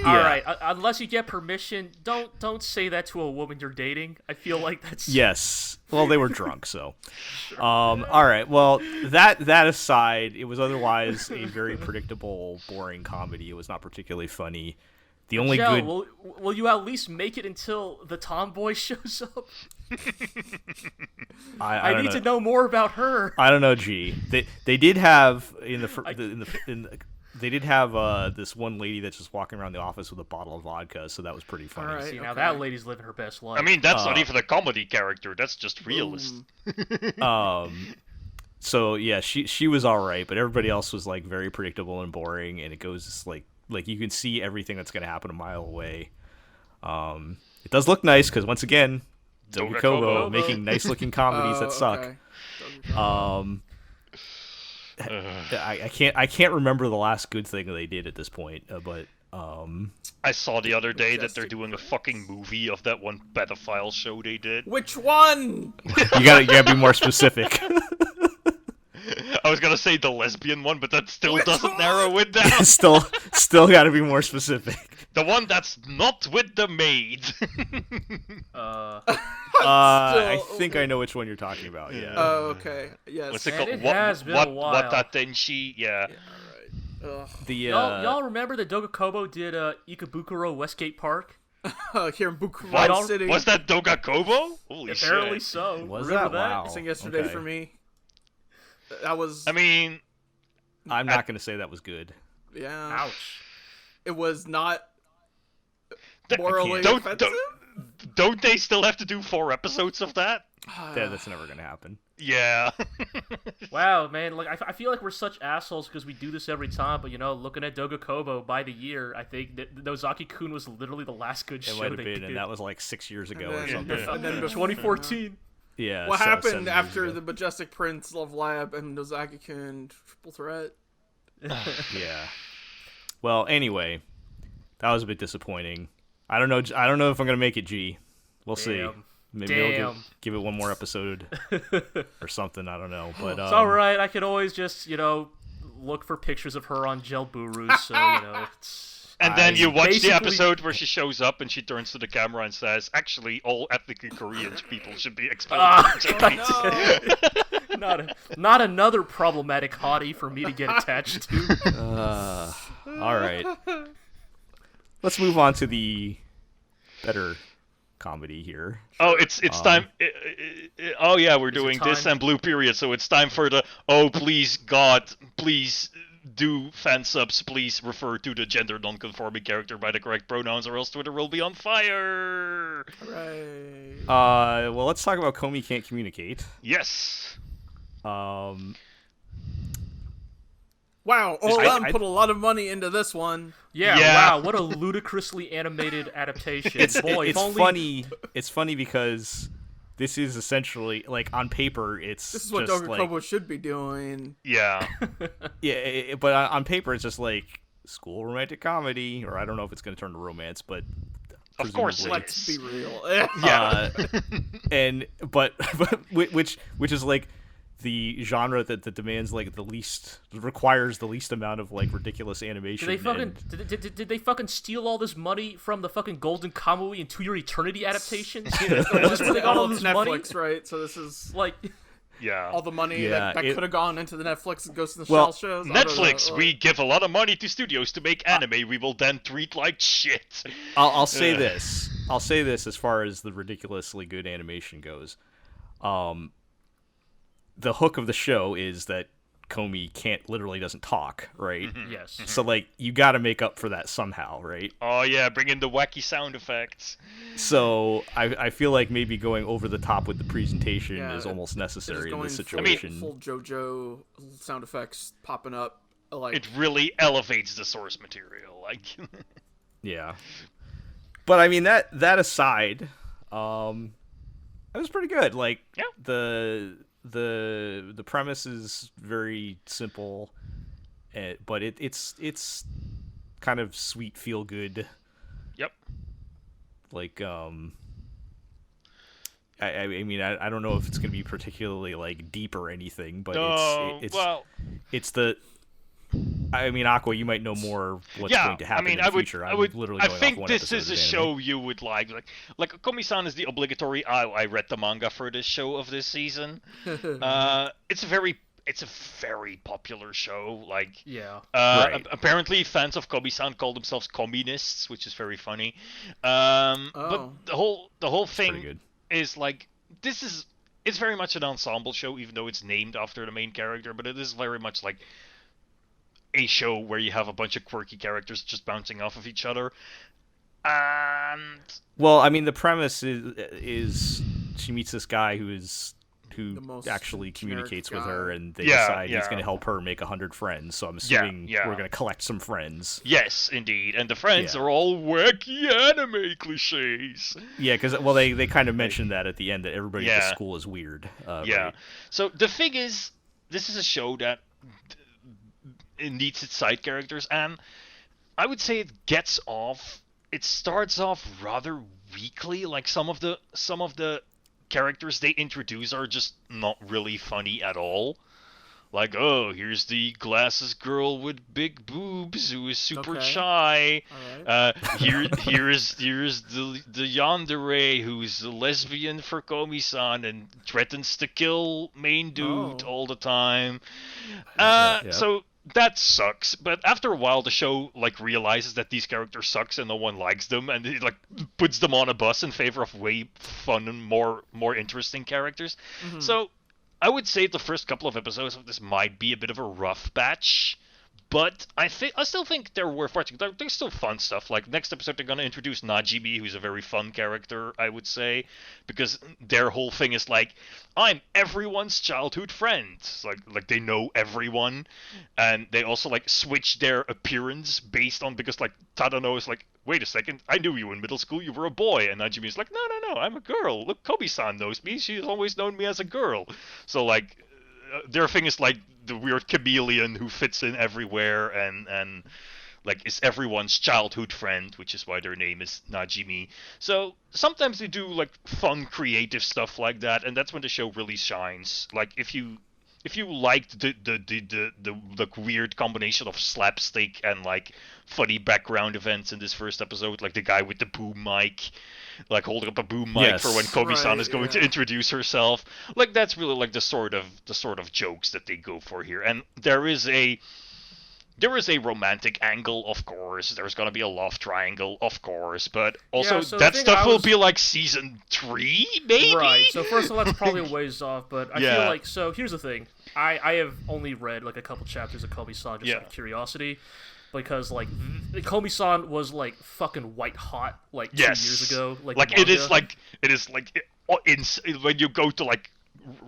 All right, unless you get permission, don't say that to a woman you're dating. I feel like that's yes. Well, they were drunk, so. All right. Well, that aside, it was otherwise a very predictable, boring comedy. It was not particularly funny. The only Joe, good. will you at least make it until the tomboy shows up? I I don't need know. to know more about her. I don't know. G. They did have they did have this one lady that's just walking around the office with a bottle of vodka, so that was pretty funny. All right. See, now okay. that lady's living her best life. I mean, that's not even a comedy character. That's just realist. So yeah, she was all right, but everybody else was like very predictable and boring, and it goes like you can see everything that's gonna happen a mile away. It does look nice because once again, Doga Kobo making nice looking comedies that suck. Okay. I can't remember the last good thing they did at this point, but I saw the other day that they're doing a fucking movie of that one pedophile show they did. Which one? you gotta be more specific. I was gonna say the lesbian one, but that still doesn't narrow it down. still gotta be more specific. The one that's not with the maid. I think I know which one you're talking about. Yeah. Oh, okay. Yes. What's it Man, called? it has been a while. What that then she? Yeah. Ugh. The Y'all remember that Doga Kobo did Ikebukuro Westgate Park? Here in Bucharest What? City. Was that Doga Kobo? Holy Apparently shit. so. Was Remember that? Wow. I think yesterday Okay. for me. That was. I mean, I'm not gonna say that was good. Yeah. Ouch. It was not th- morally don't, offensive. don't they still have to do 4 episodes of that? That's never gonna happen. Yeah. Wow, man, like I feel like we're such assholes because we do this every time, but looking at Doga Kobo by the year, I think that Nozaki-kun was literally the last good It show might have they been, did. and that was like 6 years ago And or then- something. Yeah. And then before, 2014. Yeah. What 7 happened years after ago. the Majestic Prince, Love Lab, and Nozaki-kun triple threat? Yeah. Well, anyway, that was a bit disappointing. I don't know if I'm gonna make it G. We'll see. Damn. Maybe I'll Damn. give it one more episode or something. I don't know. But It's all right. I can always just look for pictures of her on Gelburus, so, you know, it's... And then you watch the basically- episode where she shows up and she turns to the camera and says, "Actually, all ethnically Korean people should be expelled Ah, from Japan." not another problematic hottie for me to get attached to. All right. Let's move on to the better comedy here. Oh, it's time. Oh yeah, we're doing time? this and Blue Period, so it's time for the. Oh please God, please do fan subs. Please refer to the gender non-conforming character by the correct pronouns, or else Twitter will be on fire. Hooray. Well, let's talk about Komi can't communicate. Yes. Wow, I- put a lot of money into this one. Yeah, Yeah. wow, what a ludicrously animated adaptation. Boy, if only... funny. It's funny because this is essentially like on paper. It's This is what just Doga like Kobo should be doing. Yeah. yeah, but on paper it's just like school romantic comedy, or I don't know if it's going to turn to romance, but Of course presumably- it Let's is. be real. Yeah. and but which is like the genre that demands like requires the least amount of like ridiculous animation. Did they fucking and- did they fucking steal all this money from the fucking Golden Kamui and To Your Eternity adaptations? Is this where they got all It's this money? Netflix, right? So this is Like, Yeah. all the money Yeah, that it- could have gone into the Netflix and Ghost in the Well, Shell shows. I don't know, Netflix, or- we give a lot of money to studios to make anime we will then treat like shit. I'll say Ugh. this. I'll say this as far as the ridiculously good animation goes. The hook of the show is that Komi literally doesn't talk, right? yes. So like you got to make up for that somehow, right? Oh yeah, bring in the wacky sound effects. So I feel like maybe going over the top with the presentation Yeah, is almost It is necessary in going this full- situation. Full JoJo sound effects popping up. Like, It really elevates the source material. Like, Yeah. But I mean that aside, it was pretty good. Like Yeah. the premise is very simple, but it's kind of sweet, feel good. yep. Like I mean I don't know if it's gonna be particularly like deep or anything, but it's the. I mean, Aqua, you might know more what's Yeah, going to happen I mean, in the future. I'm literally I going off think one this episode is a of anime. show you would like. Like Komi-san is the obligatory. I read the manga for this show of this season. It's a very popular show. Like, Yeah. Right. Apparently, fans of Komi-san call themselves communists, which is very funny. Oh. But the whole Pretty thing good. is like it's very much an ensemble show, even though it's named after the main character. But it is very much like a show where you have a bunch of quirky characters just bouncing off of each other. And Well, I mean, the premise is she meets this guy who The most actually generic communicates with guy. her, and they Yeah, decide he's yeah. going to help her make 100 friends. So I'm assuming yeah. we're going to collect some friends. yes, indeed. And the friends Yeah. are all wacky anime cliches. Yeah, because they kind of mentioned that at the end that everybody at the Yeah. school is weird. Yeah. Right? So the thing is, this is a show that it needs its side characters, and I would say it starts off rather weakly. Like some of the characters they introduce are just not really funny at all. Like, oh, here's the glasses girl with big boobs who is super Okay. shy. Alright. Here's the yandere who's a lesbian for Komi-san and threatens to kill main dude Oh. all the time. Yeah. So that sucks. But after a while, the show like realizes that these characters sucks and no one likes them, and it like puts them on a bus in favor of way fun and more interesting characters. So I would say the first couple of episodes of this might be a bit of a rough batch, but I still think they're worth watching. There's still fun stuff. Like next episode, they're gonna introduce Najimi, who's a very fun character, I would say, because their whole thing is like, I'm everyone's childhood friend. It's like they know everyone, and they also like switch their appearance based on because like Tadano is like, wait a second, I knew you in middle school. You were a boy, and Najimi's like, no, I'm a girl. Look, Kobe-san knows me. She's always known me as a girl. So like, their thing is like the weird chameleon who fits in everywhere and like is everyone's childhood friend, which is why their name is Najimi. So sometimes they do like fun creative stuff like that, and that's when the show really shines. Like if you liked the weird combination of slapstick and like funny background events in this first episode, like the guy with the boom mic, like holding up a boom mic for when Komi-san is going to introduce herself, like that's really like the sort of jokes that they go for here. And there is a romantic angle, of course. There's gonna be a love triangle, of course, but also that stuff will be like season 3, maybe. Right. So first of all, that's probably a ways off, but I feel like so. Here's the thing: I have only read like a couple chapters of Komi-san just out of curiosity, because like Komi-san was like fucking white hot like 2 years ago. Like it is like when you go to like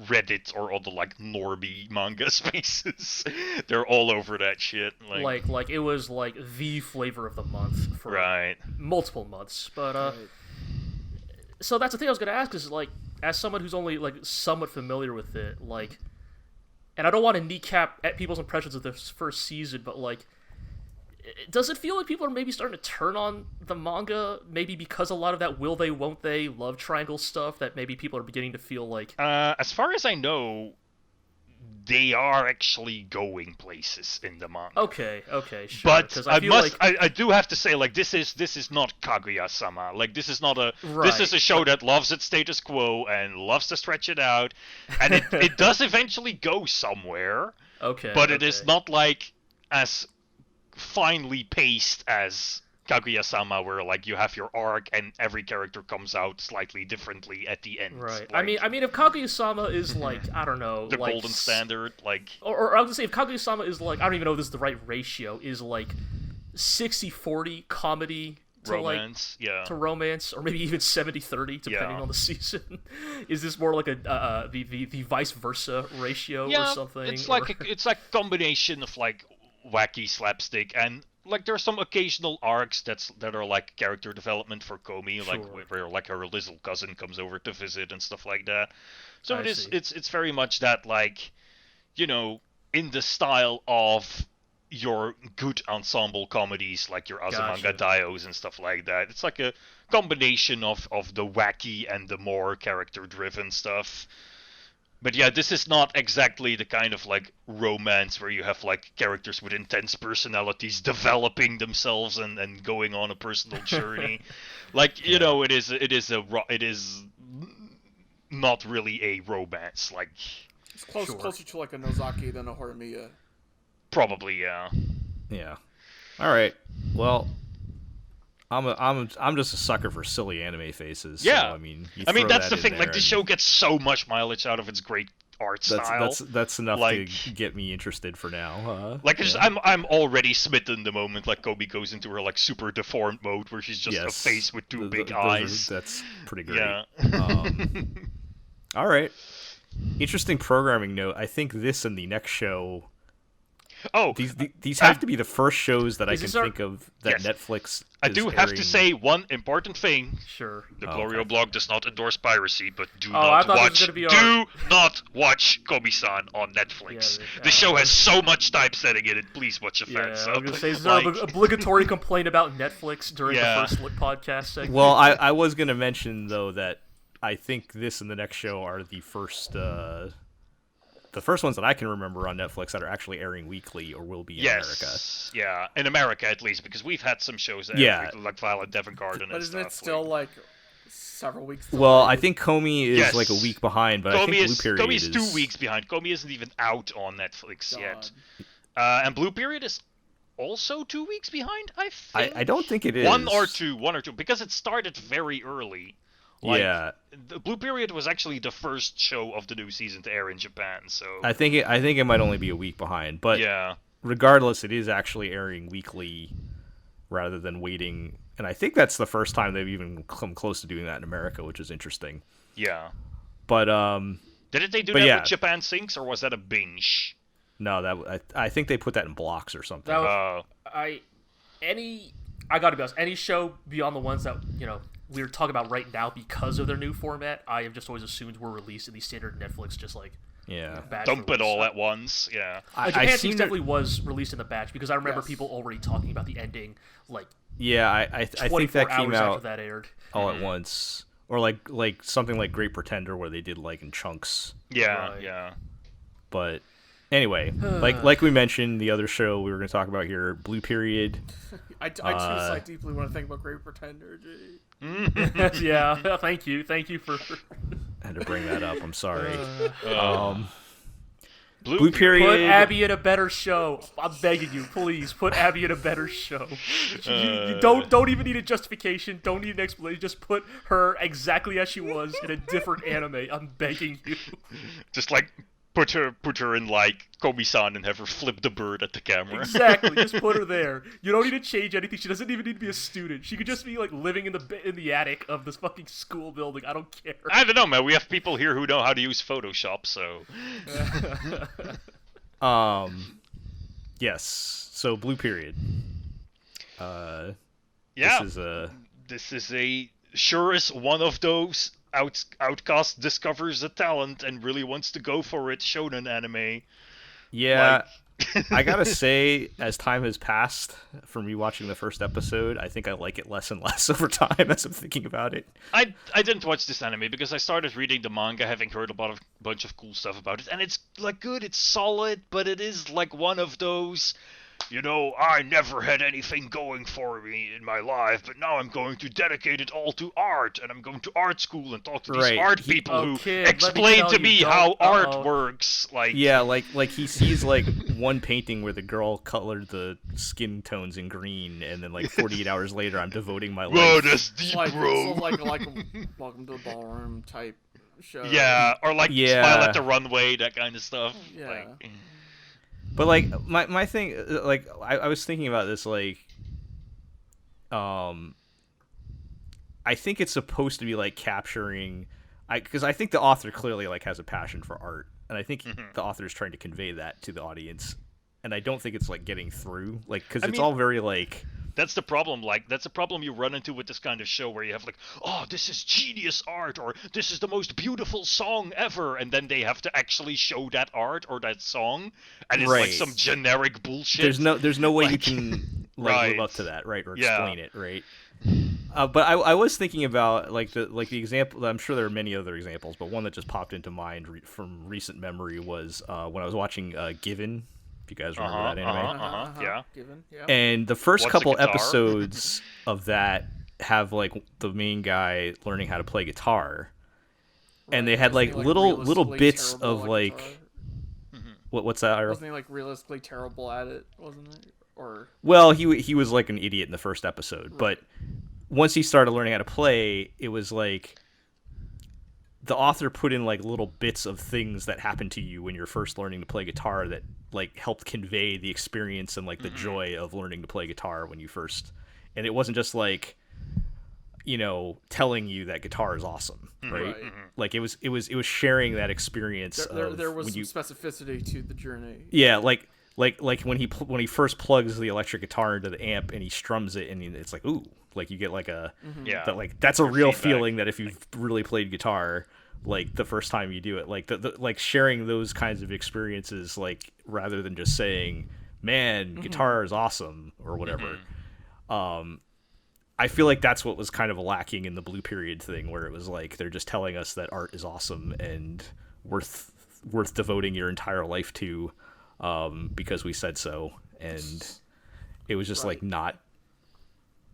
Reddit or all the like normie manga spaces, they're all over that shit. Like it was like the flavor of the month for multiple months. But so that's the thing I was gonna ask is like, as someone who's only like somewhat familiar with it, like, and I don't want to kneecap at people's impressions of this first season, but like, does it feel like people are maybe starting to turn on the manga, maybe because a lot of that will they, won't they, love triangle stuff that maybe people are beginning to feel like... as far as I know, they are actually going places in the manga. Okay, sure. But I do have to say, like, this is not Kaguya-sama. Like, this is not a... This is a show that loves its status quo and loves to stretch it out. And it does eventually go somewhere. Okay. But it is not, like, as finely paced as Kaguya-sama, where like you have your arc and every character comes out slightly differently at the end. Right. Like, I mean, if Kaguya-sama is like, I don't know, the like, golden standard, like, or I was gonna say if Kaguya-sama is like, I don't even know if this is the right ratio, is like 60-40 comedy to romance, to romance, or maybe even 70-30 depending on the season. Is this more like a the vice versa ratio or something? It's like it's like a combination of like wacky slapstick and like there's some occasional arcs that are like character development for Komi, like where like her little cousin comes over to visit and stuff like that. So it's very much that, like, you know, in the style of your good ensemble comedies like your Azumanga Daiohs and stuff like that. It's like a combination of the wacky and the more character driven stuff. But yeah, this is not exactly the kind of like romance where you have like characters with intense personalities developing themselves and going on a personal journey. Like, you know, it is not really a romance. Like, it's closer to like a Nozaki than a Horimiya. Probably, yeah. Yeah. All right. Well, I'm just a sucker for silly anime faces. Yeah, so, I mean, that's the thing. Like, this show gets so much mileage out of its great art style. That's enough to get me interested for now. I'm already smitten the moment like Komi goes into her like super deformed mode where she's just a face with two big eyes. That's pretty great. Yeah. All right. Interesting programming note. I think this and the next show. Oh, these have to be the first shows that I can think of that Netflix. I do have to say one important thing. Sure. The GLORIO blog does not endorse piracy, but do not watch Komi-san on Netflix. The show has so much typesetting in it. Please watch a fan sub. I was gonna say, is there an obligatory complaint about Netflix during the First Look podcast segment? Well, I was gonna mention though that I think this and the next show are the first ones that I can remember on Netflix that are actually airing weekly or will be in America. Yeah, in America at least, because we've had some shows that air weekly, like Violet Evergarden but and stuff. But isn't it still like several weeks delayed? Well, I think Komi is like a week behind, but I think Blue Period Komi is 2 weeks behind. Komi isn't even out on Netflix yet. And Blue Period is also 2 weeks behind, I think. I don't think it is. One or two, because it started very early. Like, the Blue Period was actually the first show of the new season to air in Japan, so I think it might only be a week behind, but regardless, it is actually airing weekly rather than waiting, and I think that's the first time they've even come close to doing that in America, which is interesting. Yeah. But didn't they do that with Japan Sinks, or was that a binge? No, I think they put that in blocks or something. I gotta be honest, any show beyond the ones that, you know, we're talking about right now because of their new format, I have just always assumed were released in the standard Netflix, just like dump it all at once. Yeah, Japan Sinks definitely was released in the batch because I remember people already talking about the ending like I think that came out after that aired all at once, or like something like Great Pretender where they did like in chunks. Yeah. But anyway, like we mentioned, the other show we were going to talk about here, Blue Period. I too deeply want to think about Great Pretender. Yeah, thank you for. I had to bring that up. I'm sorry. Blue Put Period. Abby in a better show. I'm begging you, please put Abby in a better show. You don't even need a justification. Don't need an explanation. Just put her exactly as she was in a different anime. I'm begging you. Just like put her in like Komi-san and have her flip the bird at the camera. Exactly. Just put her there. You don't need to change anything. She doesn't even need to be a student. She could just be like living in the attic of this fucking school building. I don't care. I don't know, man. We have people here who know how to use Photoshop, so. Yes. So Blue Period. Yeah. This is a sure is one of those outcast discovers a talent and really wants to go for it shonen anime. Yeah. I gotta say, as time has passed from me watching the first episode, I think I like it less and less over time as I'm thinking about it. I didn't watch this anime because I started reading the manga, having heard a bunch of cool stuff about it, and it's like good, it's solid, but it is like one of those, you know, I never had anything going for me in my life, but now I'm going to dedicate it all to art, and I'm going to art school and talk to these art people who explain to me how art works. Like, yeah, like he sees like one painting where the girl colored the skin tones in green, and then like 48 hours later, I'm devoting my life. Whoa, that's deep, bro. It's like Welcome to the Ballroom type show. Yeah, or like Smile at the Runway, that kind of stuff. Yeah. Like, but like my thing, like I was thinking about this, like, I think it's supposed to be like capturing, because I think the author clearly like has a passion for art, and I think the author is trying to convey that to the audience, and I don't think it's like getting through, like, because it's all very like. That's the problem. Like, that's the problem you run into with this kind of show, where you have like, oh, this is genius art, or this is the most beautiful song ever, and then they have to actually show that art or that song, and it's like some generic bullshit. There's no way you can like live up to that, right, or explain it, right? But I was thinking about like the example. I'm sure there are many other examples, but one that just popped into mind from recent memory was when I was watching Given. If you guys remember that anime. Yeah. Given, yeah. And the first couple episodes of that have like the main guy learning how to play guitar, and they had like little bits of like. What's that? Ira? Wasn't he like realistically terrible at it? Wasn't it? Or well, he was like an idiot in the first episode, but once he started learning how to play, it was like. The author put in like little bits of things that happened to you when you're first learning to play guitar that like helped convey the experience and like the joy of learning to play guitar when you first, and it wasn't just like, you know, telling you that guitar is awesome, right? Like it was sharing that experience. There was some specificity to the journey. Yeah, like when he first plugs the electric guitar into the amp and he strums it, and it's like, ooh, like you get like a that's a real feeling that if you've really played guitar, like the first time you do it, like the like sharing those kinds of experiences, like rather than just saying, man, guitar is awesome or whatever. I feel like that's what was kind of lacking in the Blue Period thing, where it was like they're just telling us that art is awesome and worth devoting your entire life to, because we said so, and it was just like not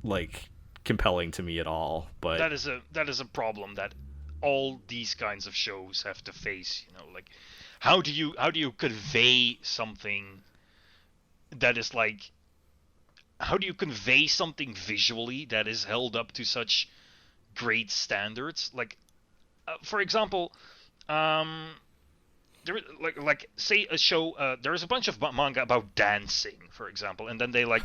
like compelling to me at all. But that is a problem that all these kinds of shows have to face, you know, like how do you convey something that is like, how do you convey something visually that is held up to such great standards? Like for example, there, like say a show, there's a bunch of manga about dancing, for example, and then they like,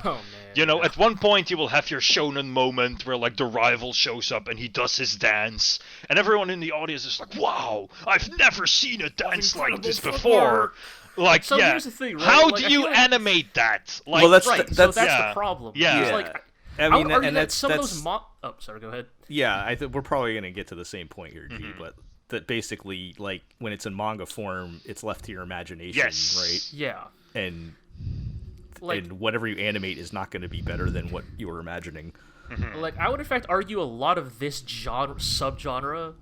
you know, at one point you will have your shonen moment where like the rival shows up and he does his dance, and everyone in the audience is like, wow, I've never seen a dance like this before. Like, so here's the thing, right? How like, do you animate that? Like, well, that's the problem. Yeah. It's like, I mean, and that's some of those oh, sorry, go ahead. Yeah, I think we're probably gonna get to the same point here, G, but that basically, like, when it's in manga form, it's left to your imagination, right? Yeah. And whatever you animate is not going to be better than what you were imagining. Like, I would in fact argue a lot of this subgenre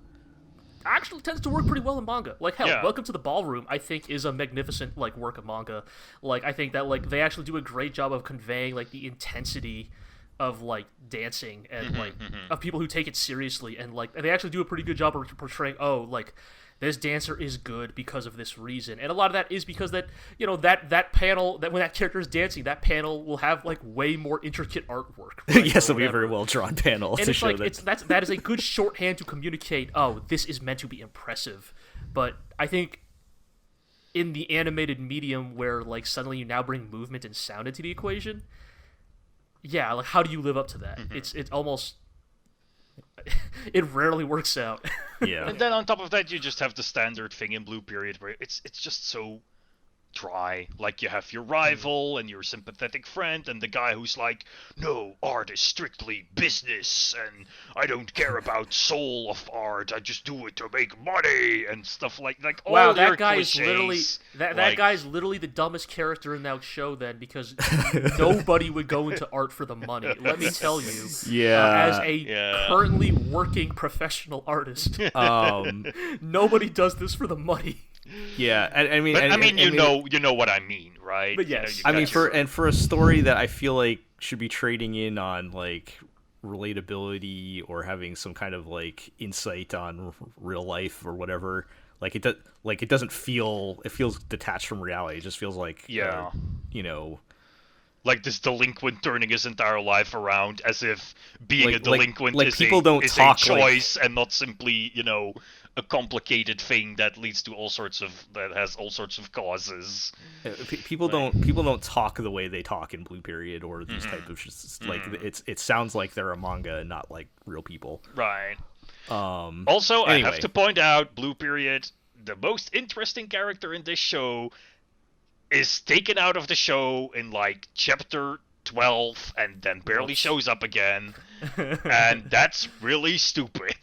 actually tends to work pretty well in manga. Like, hell, Yeah. Welcome to the Ballroom, I think, is a magnificent, like, work of manga. Like, I think that, like, they actually do a great job of conveying, like, the intensity of, like, dancing and, like, of people who take it seriously. And, like, they actually do a pretty good job of portraying, like, this dancer is good because of this reason. And a lot of that is because that, that panel, that when that character is dancing, that panel will have, like, way more intricate artwork. Right, yes, it'll be a very well-drawn panel and to it's show like, that. that is a good shorthand to communicate, this is meant to be impressive. But I think in the animated medium where, like, suddenly you now bring movement and sound into the equation, yeah, like, how do you live up to that? It's almost... it rarely works out. Yeah. And then on top of that, you just have the standard thing in Blue Period where it's just so dry. Like, you have your rival and your sympathetic friend and the guy who's like, no, art is strictly business and I don't care about soul of art, I just do it to make money and stuff like all Wow, their that guy cliches, is literally that guy's literally the dumbest character in that show then, because nobody would go into art for the money. Let me tell you. Yeah. As a currently working professional artist, nobody does this for the money. Yeah, you know what I mean, right? But yes. For a story that I feel like should be trading in on, like, relatability or having some kind of, like, insight on real life or whatever, it doesn't feel, it feels detached from reality. It just feels like like this delinquent turning his entire life around as if being a delinquent is people a choice and not simply, a complicated thing that leads to that has all sorts of causes. People don't talk the way they talk in Blue Period or these type of it sounds like they're a manga and not like real people. Right. Also, anyway. I have to point out, Blue Period, the most interesting character in this show is taken out of the show in, like, chapter 12 and then barely shows up again. And that's really stupid.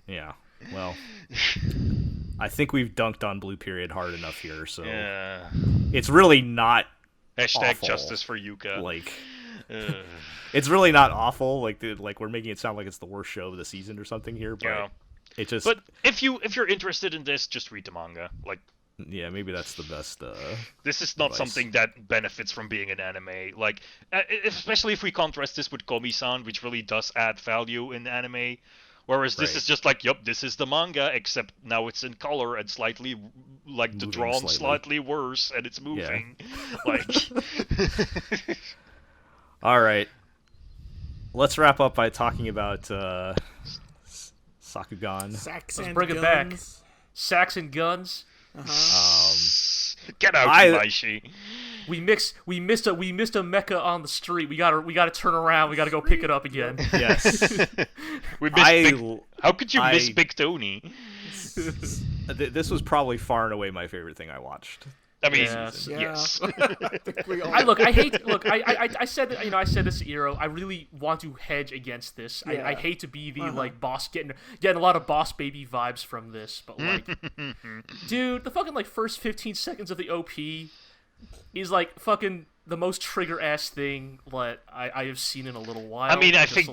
Yeah. Well, I think we've dunked on Blue Period hard enough here, so it's really not awful. Justice for Yuka. Like, it's really not awful. Like, we're making it sound like it's the worst show of the season or something here, but it just. But if you're interested in this, just read the manga. Like, yeah, maybe that's the best. This is not something that benefits from being an anime. Like, especially if we contrast this with Komi-san, which really does add value in anime. Whereas this is just like, this is the manga, except now it's in color and slightly, like, the drawn slightly worse, and it's moving. Yeah. Like. All right. Let's wrap up by talking about Sakugan. Let's bring it back. Sacks and guns. Get out, Kimaishi. We missed a mecha on the street. We gotta turn around. We gotta go pick it up again. Yes. How could you miss Big Tony? This was probably far and away my favorite thing I watched. I mean, yes. I said that, I said this to Iro. I really want to hedge against this. Yeah. I hate to be the like boss getting a lot of boss baby vibes from this, but like, dude, the fucking like first 15 seconds of the OP is like fucking the most trigger ass thing that I have seen in a little while. I mean, I think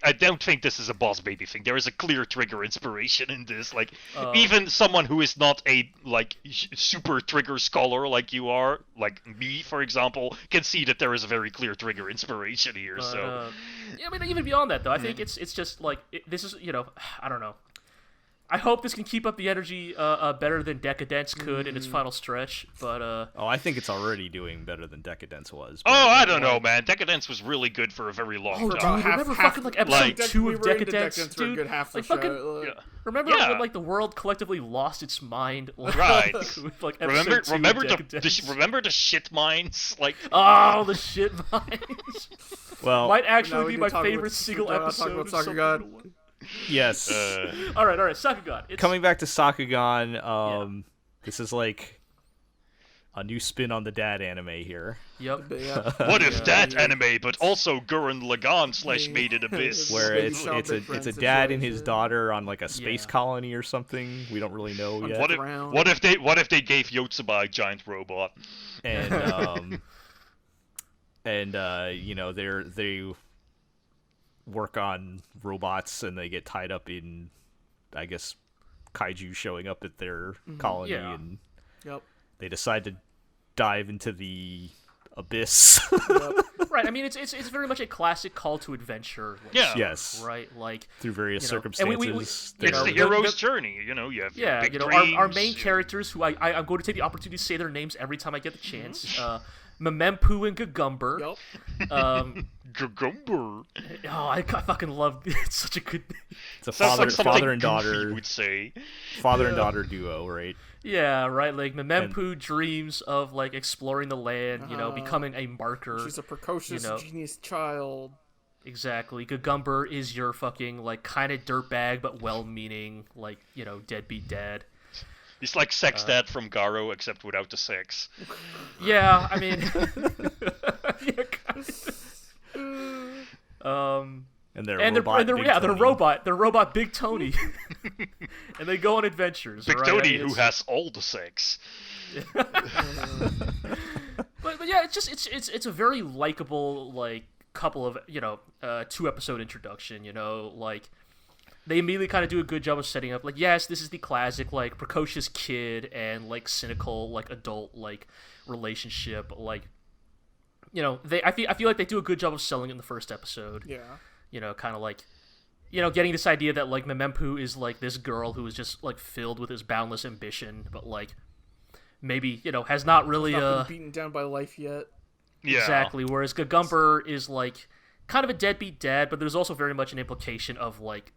I don't think this is a boss baby thing. There is a clear trigger inspiration in this. Like, even someone who is not a like super trigger scholar like you are, like me, for example, can see that there is a very clear trigger inspiration here. Yeah, I mean, even beyond that though, I think it's just like this is I don't know. I hope this can keep up the energy better than Decadence could in its final stretch, but I think it's already doing better than Decadence was. I don't know, man. Decadence was really good for a very long time. Dude, remember fucking like episode 2 of Decadence, dude? For a good half the show. Remember when like the world collectively lost its mind? Right. With, like, remember the shit mines? Like the shit mines. Well, might actually be my favorite single episode. Sakugan. Yes. All right. Sakugan. Coming back to Sakugan, this is like a new spin on the dad anime here. Yep. What if that anime, but also Gurren Lagann / Made in Abyss? Where it's a dad and his daughter on like a space colony or something. We don't really know yet. What if they gave Yotsuba a giant robot? And they work on robots and they get tied up in, I guess, kaiju showing up at their colony, Yeah. and Yep. they decide to dive into the abyss. Right. I mean, it's very much a classic call to adventure. Like, Yeah. Yes. Right. Like Through various you know, and circumstances. we- It's you know, the the- hero's the- journey, you know. You have yeah, big you know, dreams, our main characters, who I'm going to take the opportunity to say their names every time I get the chance. Memempu and Gagumber. Yep. Gagumber. Oh, I fucking love it's such a good. It's a Sounds like something father and Goofy daughter, would say. father and daughter duo, right? Yeah, right. Like Memempu dreams of like exploring the land, you know, becoming a marker. She's a precocious, you know. genius child. Exactly. Gagumber is your fucking like kind of dirtbag but well-meaning, like, you know, deadbeat dad. He's like Sex Dad from Garo, except without the sex. Yeah, I mean, yeah, kind of. And they're And robot. they're Big yeah, they're Tony. robot Big Tony, and they go on adventures. Big right? Tony, I mean, who it's- has all the sex. But yeah, it's a very likable like couple of 2-episode introduction. You know, like they immediately kind of do a good job of setting up like, yes, this is the classic like precocious kid and like cynical like adult like relationship. Like, you know, I feel like they do a good job of selling it in the first episode. Yeah. You know, kind of like, you know, getting this idea that like Memempu is like this girl who is just like filled with this boundless ambition, but like maybe, you know, has not really Not been beaten down by life yet. Yeah. exactly. Whereas Gagumber is like kind of a deadbeat dad, but there's also very much an implication of like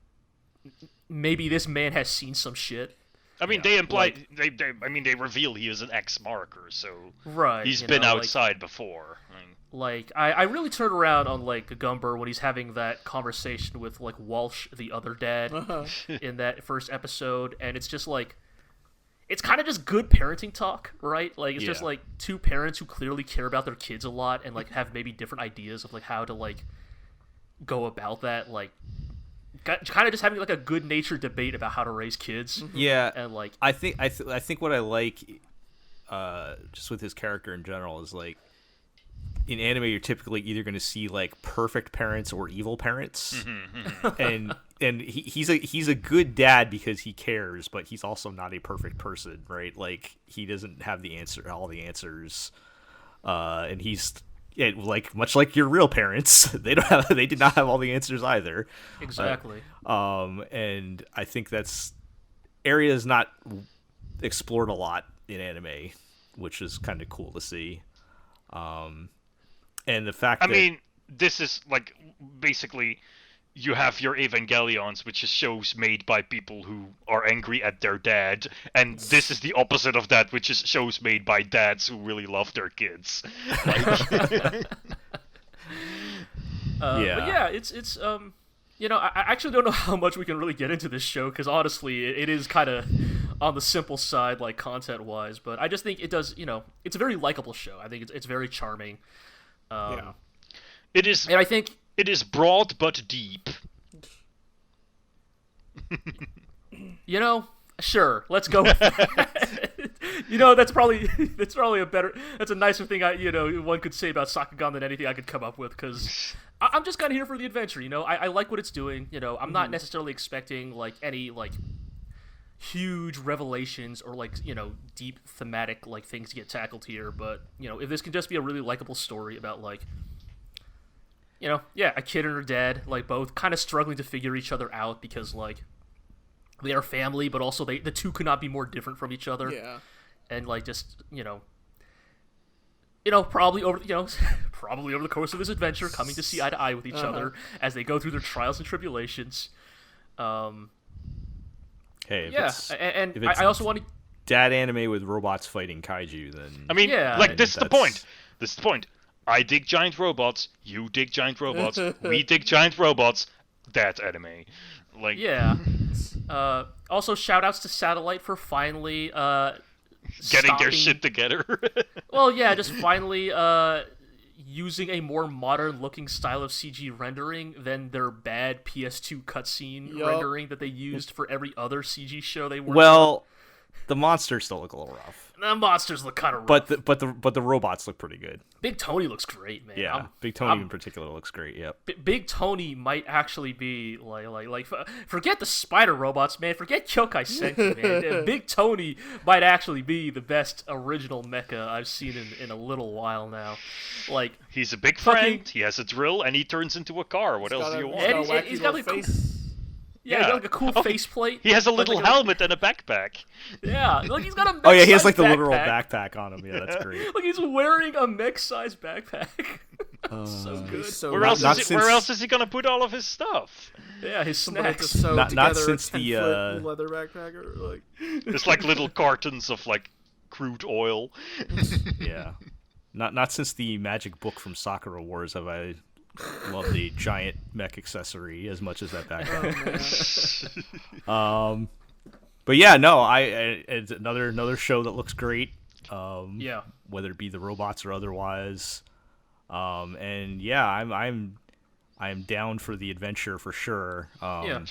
maybe this man has seen some shit. I mean, they imply they reveal he is an ex-marker, so Right. he's you been know, like- outside before. I mean, Like, I really turn around on, like, Gagumber when he's having that conversation with, like, Walsh, the other dad, in that first episode, and it's just, like, it's kind of just good parenting talk, right? Like, it's just, Yeah. like, two parents who clearly care about their kids a lot and, like, have maybe different ideas of, like, how to, like, go about that, like, kind of just having, like, a good-natured debate about how to raise kids. Yeah, And, like, I think what I like, just with his character in general, is like in anime you're typically either going to see like perfect parents or evil parents, and he's a good dad because he cares, but he's also not a perfect person, right? Like he doesn't have all the answers, and he's. Like much like your real parents, they did not have all the answers either. exactly. And I think that's area is not explored a lot in anime, which is kind of cool to see. And the fact I that mean, this is like basically you have your Evangelions, which is shows made by people who are angry at their dad, and this is the opposite of that, which is shows made by dads who really love their kids. yeah, But yeah, it's you know, I actually don't know how much we can really get into this show because honestly, it is kind of on the simple side, like content wise. But I just think it does, you know, it's a very likable show. I think it's very charming. Yeah. It is. And I think It is broad but deep. you know, sure, let's go. With that. You know, that's probably that's a nicer thing one could say about Sakugan than anything I could come up with because I'm just kind of here for the adventure. You know, I like what it's doing. You know, I'm not necessarily expecting like any like huge revelations or like deep thematic like things to get tackled here, but if this can just be a really likable story about like a kid and her dad like both kind of struggling to figure each other out because like they are family, but also the two could not be more different from each other. Yeah. And like just probably over probably over the course of this adventure coming to see eye to eye with each other as they go through their trials and tribulations. hey, if Yeah, it's, and if it's I also want to. dad anime with robots fighting kaiju, then I mean, Yeah, like this is the that's- point. This is the point. I dig giant robots. You dig giant robots. We dig giant robots. That's anime. Like Yeah. Also, shout outs to Satellite for finally getting stopping- their shit together. Well, yeah, just finally using a more modern looking style of CG rendering than their bad PS2 cutscene Yup. rendering that they used for every other CG show they worked on. well, The monsters still look a little rough. The monsters look kind of rough. But the robots look pretty good. Big Tony looks great, man. Yeah, Big Tony in particular looks great. Yep. Big Tony might actually be like forget the spider robots, man. Forget Kyoukai Senki, man. Big Tony might actually be the best original mecha I've seen in a little while now. Like, he's a big friend. He has a drill, and he turns into a car. What else do you want? And he's got like face. Yeah, he's got like a cool faceplate. He has a little helmet and a backpack. Yeah, like he's got a mech-sized Oh yeah, he has like the backpack. literal backpack on him. Yeah, that's great. Like he's wearing a mech-sized backpack. So good. So Where else is he gonna put all of his stuff? Yeah, his somebody to snacks. sew Not together since a 10-foot leather backpack, or like. It's like little cartons of like crude oil. Yeah. Not since the magic book from Sakura Wars have I loved the giant mech accessory as much as that backpack. But yeah, no, it's another show that looks great. Yeah. Whether it be the robots or otherwise. And yeah, I'm down for the adventure for sure. Yeah.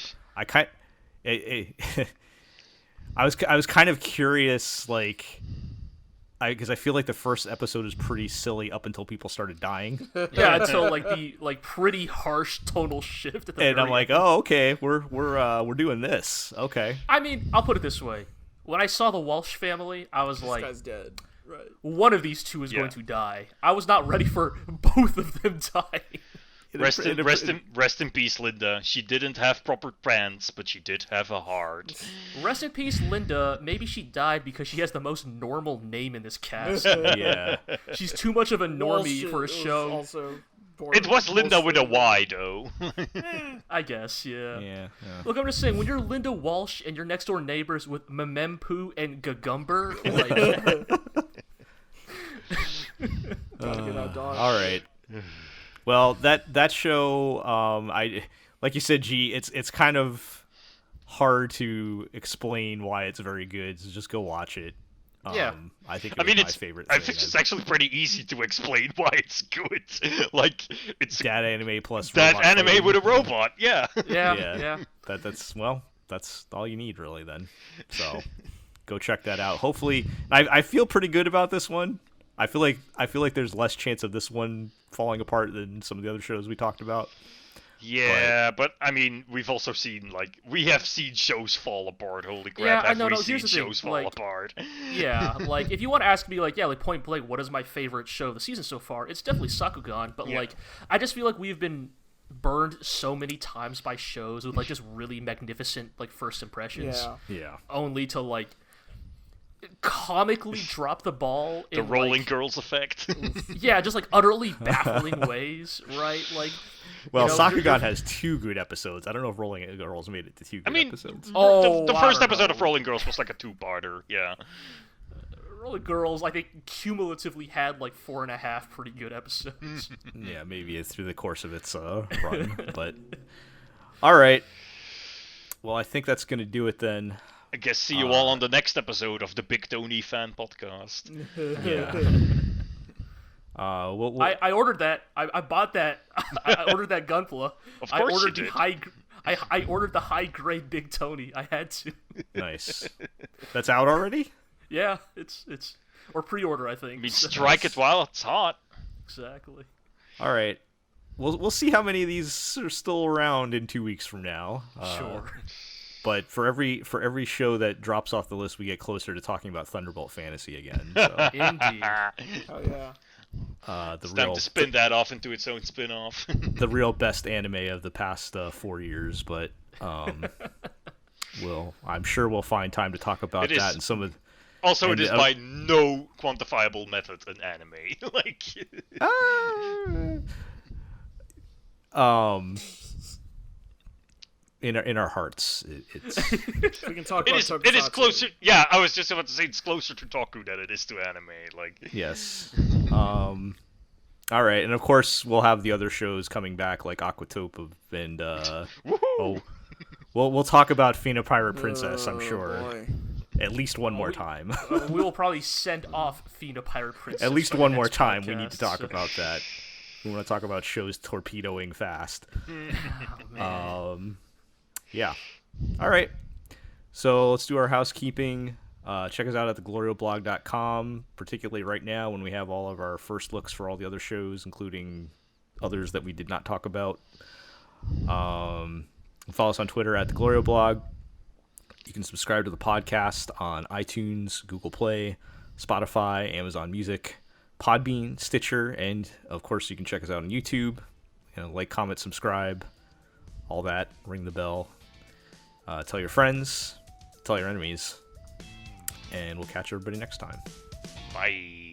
I was kind of curious, like, because I feel like the first episode is pretty silly up until people started dying. Yeah, until like the pretty harsh tonal shift at the And very I'm like, end. oh, okay, we're doing this. Okay. I mean, I'll put it this way: when I saw the Walsh family, I was This like, guy's dead. Right. one of these two is going to die. I was not ready for both of them dying. Rest in peace, Linda. She didn't have proper pants, but she did have a heart. Rest in peace, Linda. Maybe she died because she has the most normal name in this cast. Yeah. She's too much of a normie Bullshit. for a It was show. also It was Linda with a Y, though. I guess, yeah. Yeah. Look, I'm just saying, when you're Linda Walsh and your next door neighbors with Memempu and Gagumber, Gotta get out dog. All right. Well, that show, I like you said, G. It's kind of hard to explain why it's very good. So just go watch it. Yeah. I think I mean, my it's favorite. I thing. think it's actually pretty easy to explain why it's good. Like, it's Dad anime plus that robot anime fighting. with a robot. Yeah. yeah. That's all you need really then. So go check that out. Hopefully, I feel pretty good about this one. I feel like there's less chance of this one falling apart than some of the other shows we talked about. Yeah, but I mean, we've also seen we have seen shows fall apart. Holy crap! Yeah, have no, we no, seen here's the thing, shows fall like- apart? Yeah, like, if you want to ask me, like point blank, what is my favorite show of the season so far, it's definitely Sakugan, but, Yeah. like, I just feel like we've been burned so many times by shows with, like, just really magnificent, like, first impressions, Yeah. Yeah. only to, like, comically drop the ball The in, rolling like, girls effect. yeah, just, like, utterly baffling ways, right? Like, Well, you know, Sakugan has 2 good episodes. I don't know if Rolling Girls made it to 2 good I mean, episodes. Oh, the I first don't episode know. of Rolling Girls was like a 2-parter. Yeah. Rolling Girls, I think, cumulatively had, like, 4.5 pretty good episodes. Yeah, maybe it's through the course of its run, but all right. Well, I think that's gonna do it then. I guess see you all on the next episode of the Big Tony Fan Podcast. Yeah. We'll I ordered that. I bought that. I ordered that Gunpla. Of I course you ordered did. the high. I ordered the high grade Big Tony. I had to. nice. That's out already? Yeah, it's or pre-order, I think. I mean, So- strike it while it's hot. exactly. All right. We'll see how many of these are still around in 2 weeks from now. Sure. But for every show that drops off the list, we get closer to talking about Thunderbolt Fantasy again. So, Indeed. Oh yeah. the It's time real to spin that off into its own spin-off. the real best anime of the past 4 years. But I'm sure we'll find time to talk about It is- that and some of. Also, And it is the- by no quantifiable method an anime. Like, In our hearts, it's We can talk it about is Tokusatsu. closer. Yeah, I was just about to say it's closer to Toku than it is to anime. Like, yes. All right, and of course we'll have the other shows coming back like Aquatope and woohoo! we'll talk about Fina Pirate Princess. I'm Oh, sure boy. at least one more time. We will probably send off Fina Pirate Princess. At least for the one more next time. We podcast, need to talk so- about that. We want to talk about shows torpedoing fast. Man. Yeah. All right. So let's do our housekeeping. Check us out at theglorioblog.com, particularly right now when we have all of our first looks for all the other shows, including others that we did not talk about. Follow us on Twitter at theglorioblog. You can subscribe to the podcast on iTunes, Google Play, Spotify, Amazon Music, Podbean, Stitcher, and of course you can check us out on YouTube. Like, comment, subscribe, all that. Ring the bell. Tell your friends, tell your enemies, and we'll catch everybody next time. Bye.